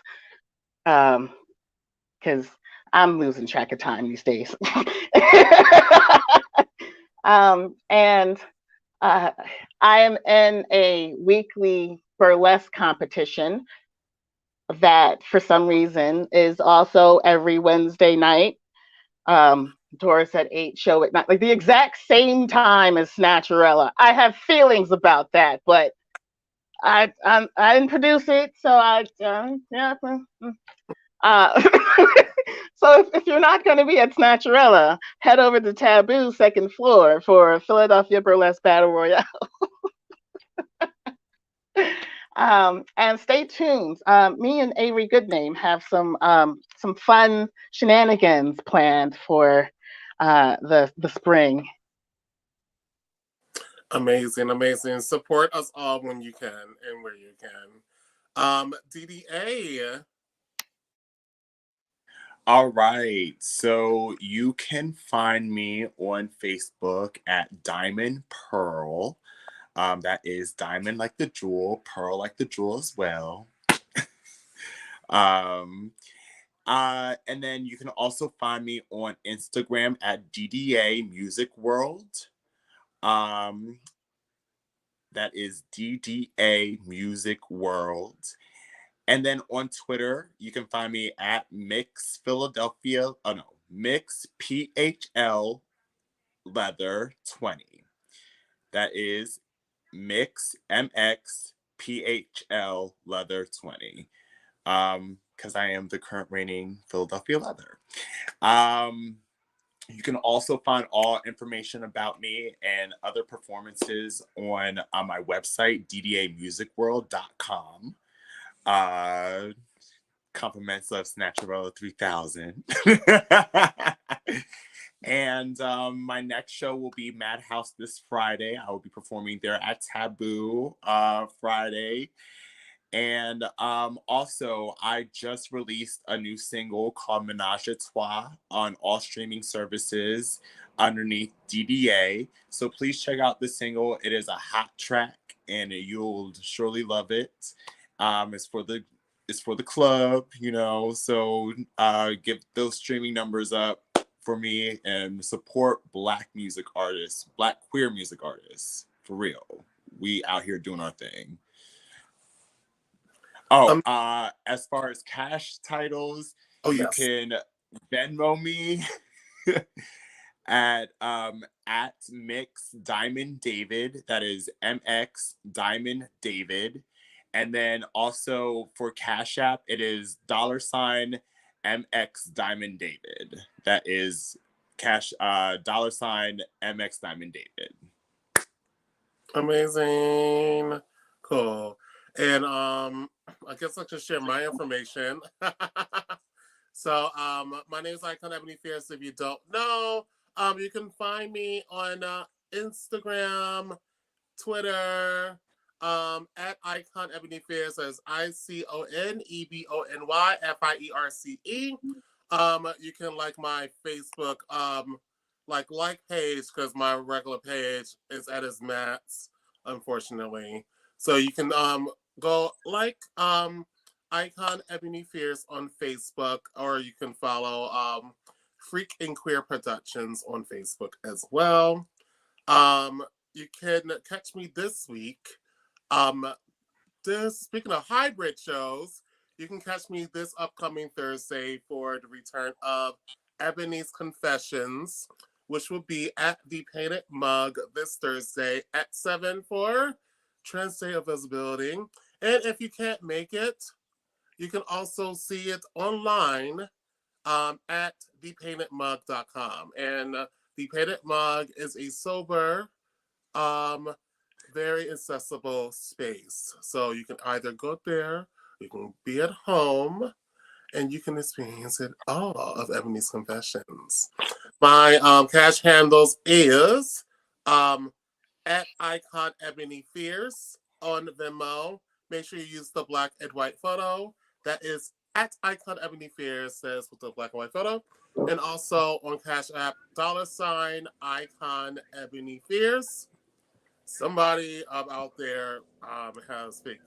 because I'm losing track of time these days. And I am in a weekly burlesque competition that, for some reason, is also every Wednesday night. Doris at 8, show at 9, like the exact same time as Snatcherella. I have feelings about that, but I didn't produce it, so I yeah. So So if you're not going to be at Snatcherella, head over to Taboo second floor for Philadelphia Burlesque Battle Royale. And stay tuned. Me and Avery Goodname have some fun shenanigans planned for the spring. Amazing, amazing. Support us all when you can and where you can. DDA. All right. So you can find me on Facebook at Diamond Pearl. That is diamond like the jewel, pearl like the jewel as well. um, and then you can also find me on Instagram at DDA Music World. That is DDA Music World. And then on Twitter, you can find me at Mix Philadelphia. Oh no, Mix PHL Leather 20. That is Mix MX PHL Leather 20. Because I am the current reigning Philadelphia Leather. You can also find all information about me and other performances on my website, ddamusicworld.com. Compliments of Snatcherella 3000. And my next show will be Madhouse this Friday. I will be performing there at Taboo Friday. And also, I just released a new single called Menage a Trois on all streaming services underneath DDA. So please check out the single. It is a hot track, and you'll surely love it. It's for the club, you know. So give those streaming numbers up for me and support Black music artists, Black queer music artists, for real. We out here doing our thing. Oh, as far as cash titles, you can Venmo me at Mix Diamond David. That is MX Diamond David. And then also for Cash App, it is $MX Diamond David. That is $MX Diamond David. Amazing. Cool. And I guess I can share my information. So my name is Icon Ebony Fierce. If you don't know, you can find me on Instagram, Twitter, at Icon Ebony Fierce as ICONEBONYFIERCE. You can like my Facebook like page because my regular page is at its max, unfortunately. So you can go like Icon Ebony Fierce on Facebook, or you can follow Freak and Queer Productions on Facebook as well. You can catch me this week. Speaking of hybrid shows, you can catch me this upcoming Thursday for the return of Ebony's Confessions, which will be at the Painted Mug this Thursday at 7 for Trans Day of Visibility. And if you can't make it, you can also see it online at thepaintedmug.com. And The Painted Mug is a sober, very accessible space. So you can either go there, you can be at home, and you can experience it all of Ebony's Confessions. My cash handles is at Icon Ebony Fierce on Venmo. Make sure you use the black and white photo. That is at Icon Ebony Fierce, says with the black and white photo. And also on Cash App, $ Icon Ebony Fierce. Somebody out there has fake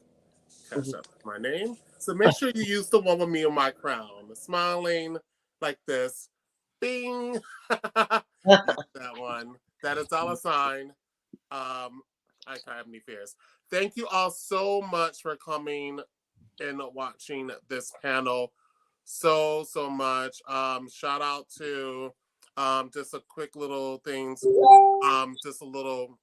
Cash App my name. So make sure you use the one with me on my crown. Smiling like this. Bing! That one. That is $ Icon Ebony Fierce. Thank you all so much for coming and watching this panel so much. Shout out to just a quick little things, just a little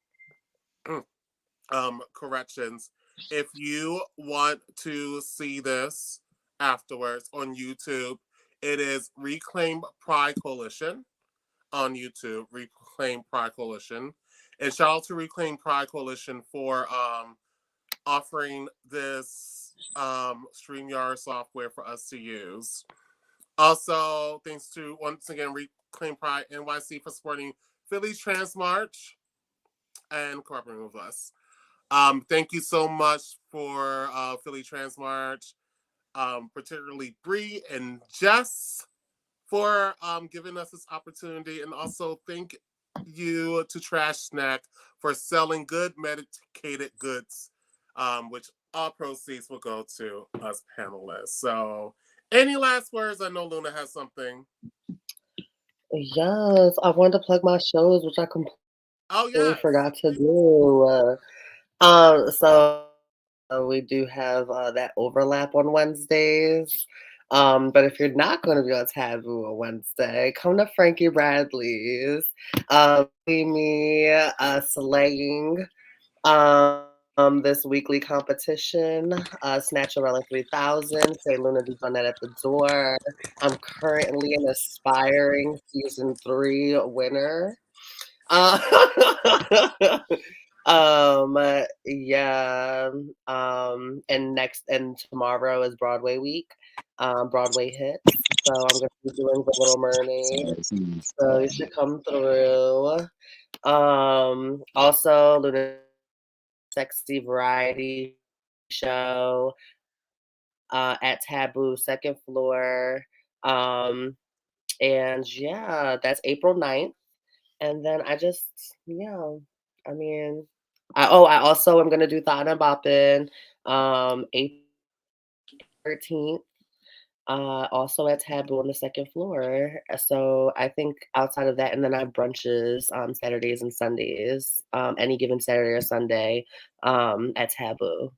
corrections. If you want to see this afterwards on YouTube, It is Reclaim Pride Coalition on YouTube, Reclaim Pride Coalition. And shout out to Reclaim Pride Coalition for offering this StreamYard software for us to use. Also, thanks to, once again, Reclaim Pride NYC for supporting Philly's Trans March and cooperating with us. Thank you so much for Philly Trans March, particularly Bree and Jess for giving us this opportunity. And also thank you to Trash Snack for selling good medicated goods, which all proceeds will go to us panelists. So any last words? I know Luna has something. Yes, I wanted to plug my shows, which I completely Oh, yes. forgot to do. So we do have that overlap on Wednesdays. But if you're not going to be on Taboo on Wednesday, come to Frankie Bradley's. See me slaying this weekly competition, Snatch Around 3000. Say Luna Deep on that at the door. I'm currently an aspiring season 3 winner. Yeah. And tomorrow is Broadway week. Broadway hits. So I'm gonna be doing The Little Mermaid. So you should come through. Also Luna Sexy Variety Show at Taboo second floor. And yeah, that's April 9th. And then I mean, I also am gonna do Thought and Boppin', April 13th, also at Taboo on the second floor. So I think outside of that, and then I have brunches Saturdays and Sundays, any given Saturday or Sunday, at Taboo.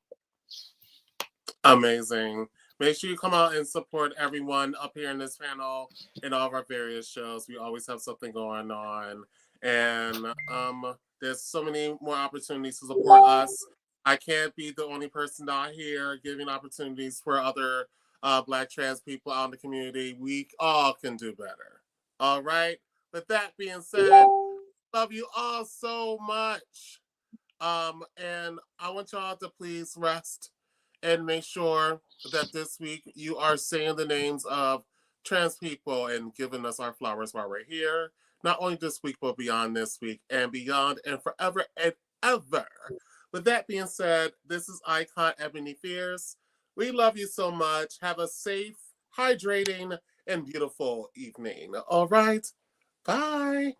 Amazing. Make sure you come out and support everyone up here in this panel in all of our various shows. We always have something going on. And there's so many more opportunities to support us. I can't be the only person out here giving opportunities for other Black trans people out in the community. We all can do better. All right. With that being said, love you all so much. And I want y'all to please rest and make sure that this week you are saying the names of trans people and giving us our flowers while we're here. Not only this week, but beyond this week and beyond and forever and ever. With that being said, this is Icon Ebony Fierce. We love you so much. Have a safe, hydrating, and beautiful evening. All right. Bye.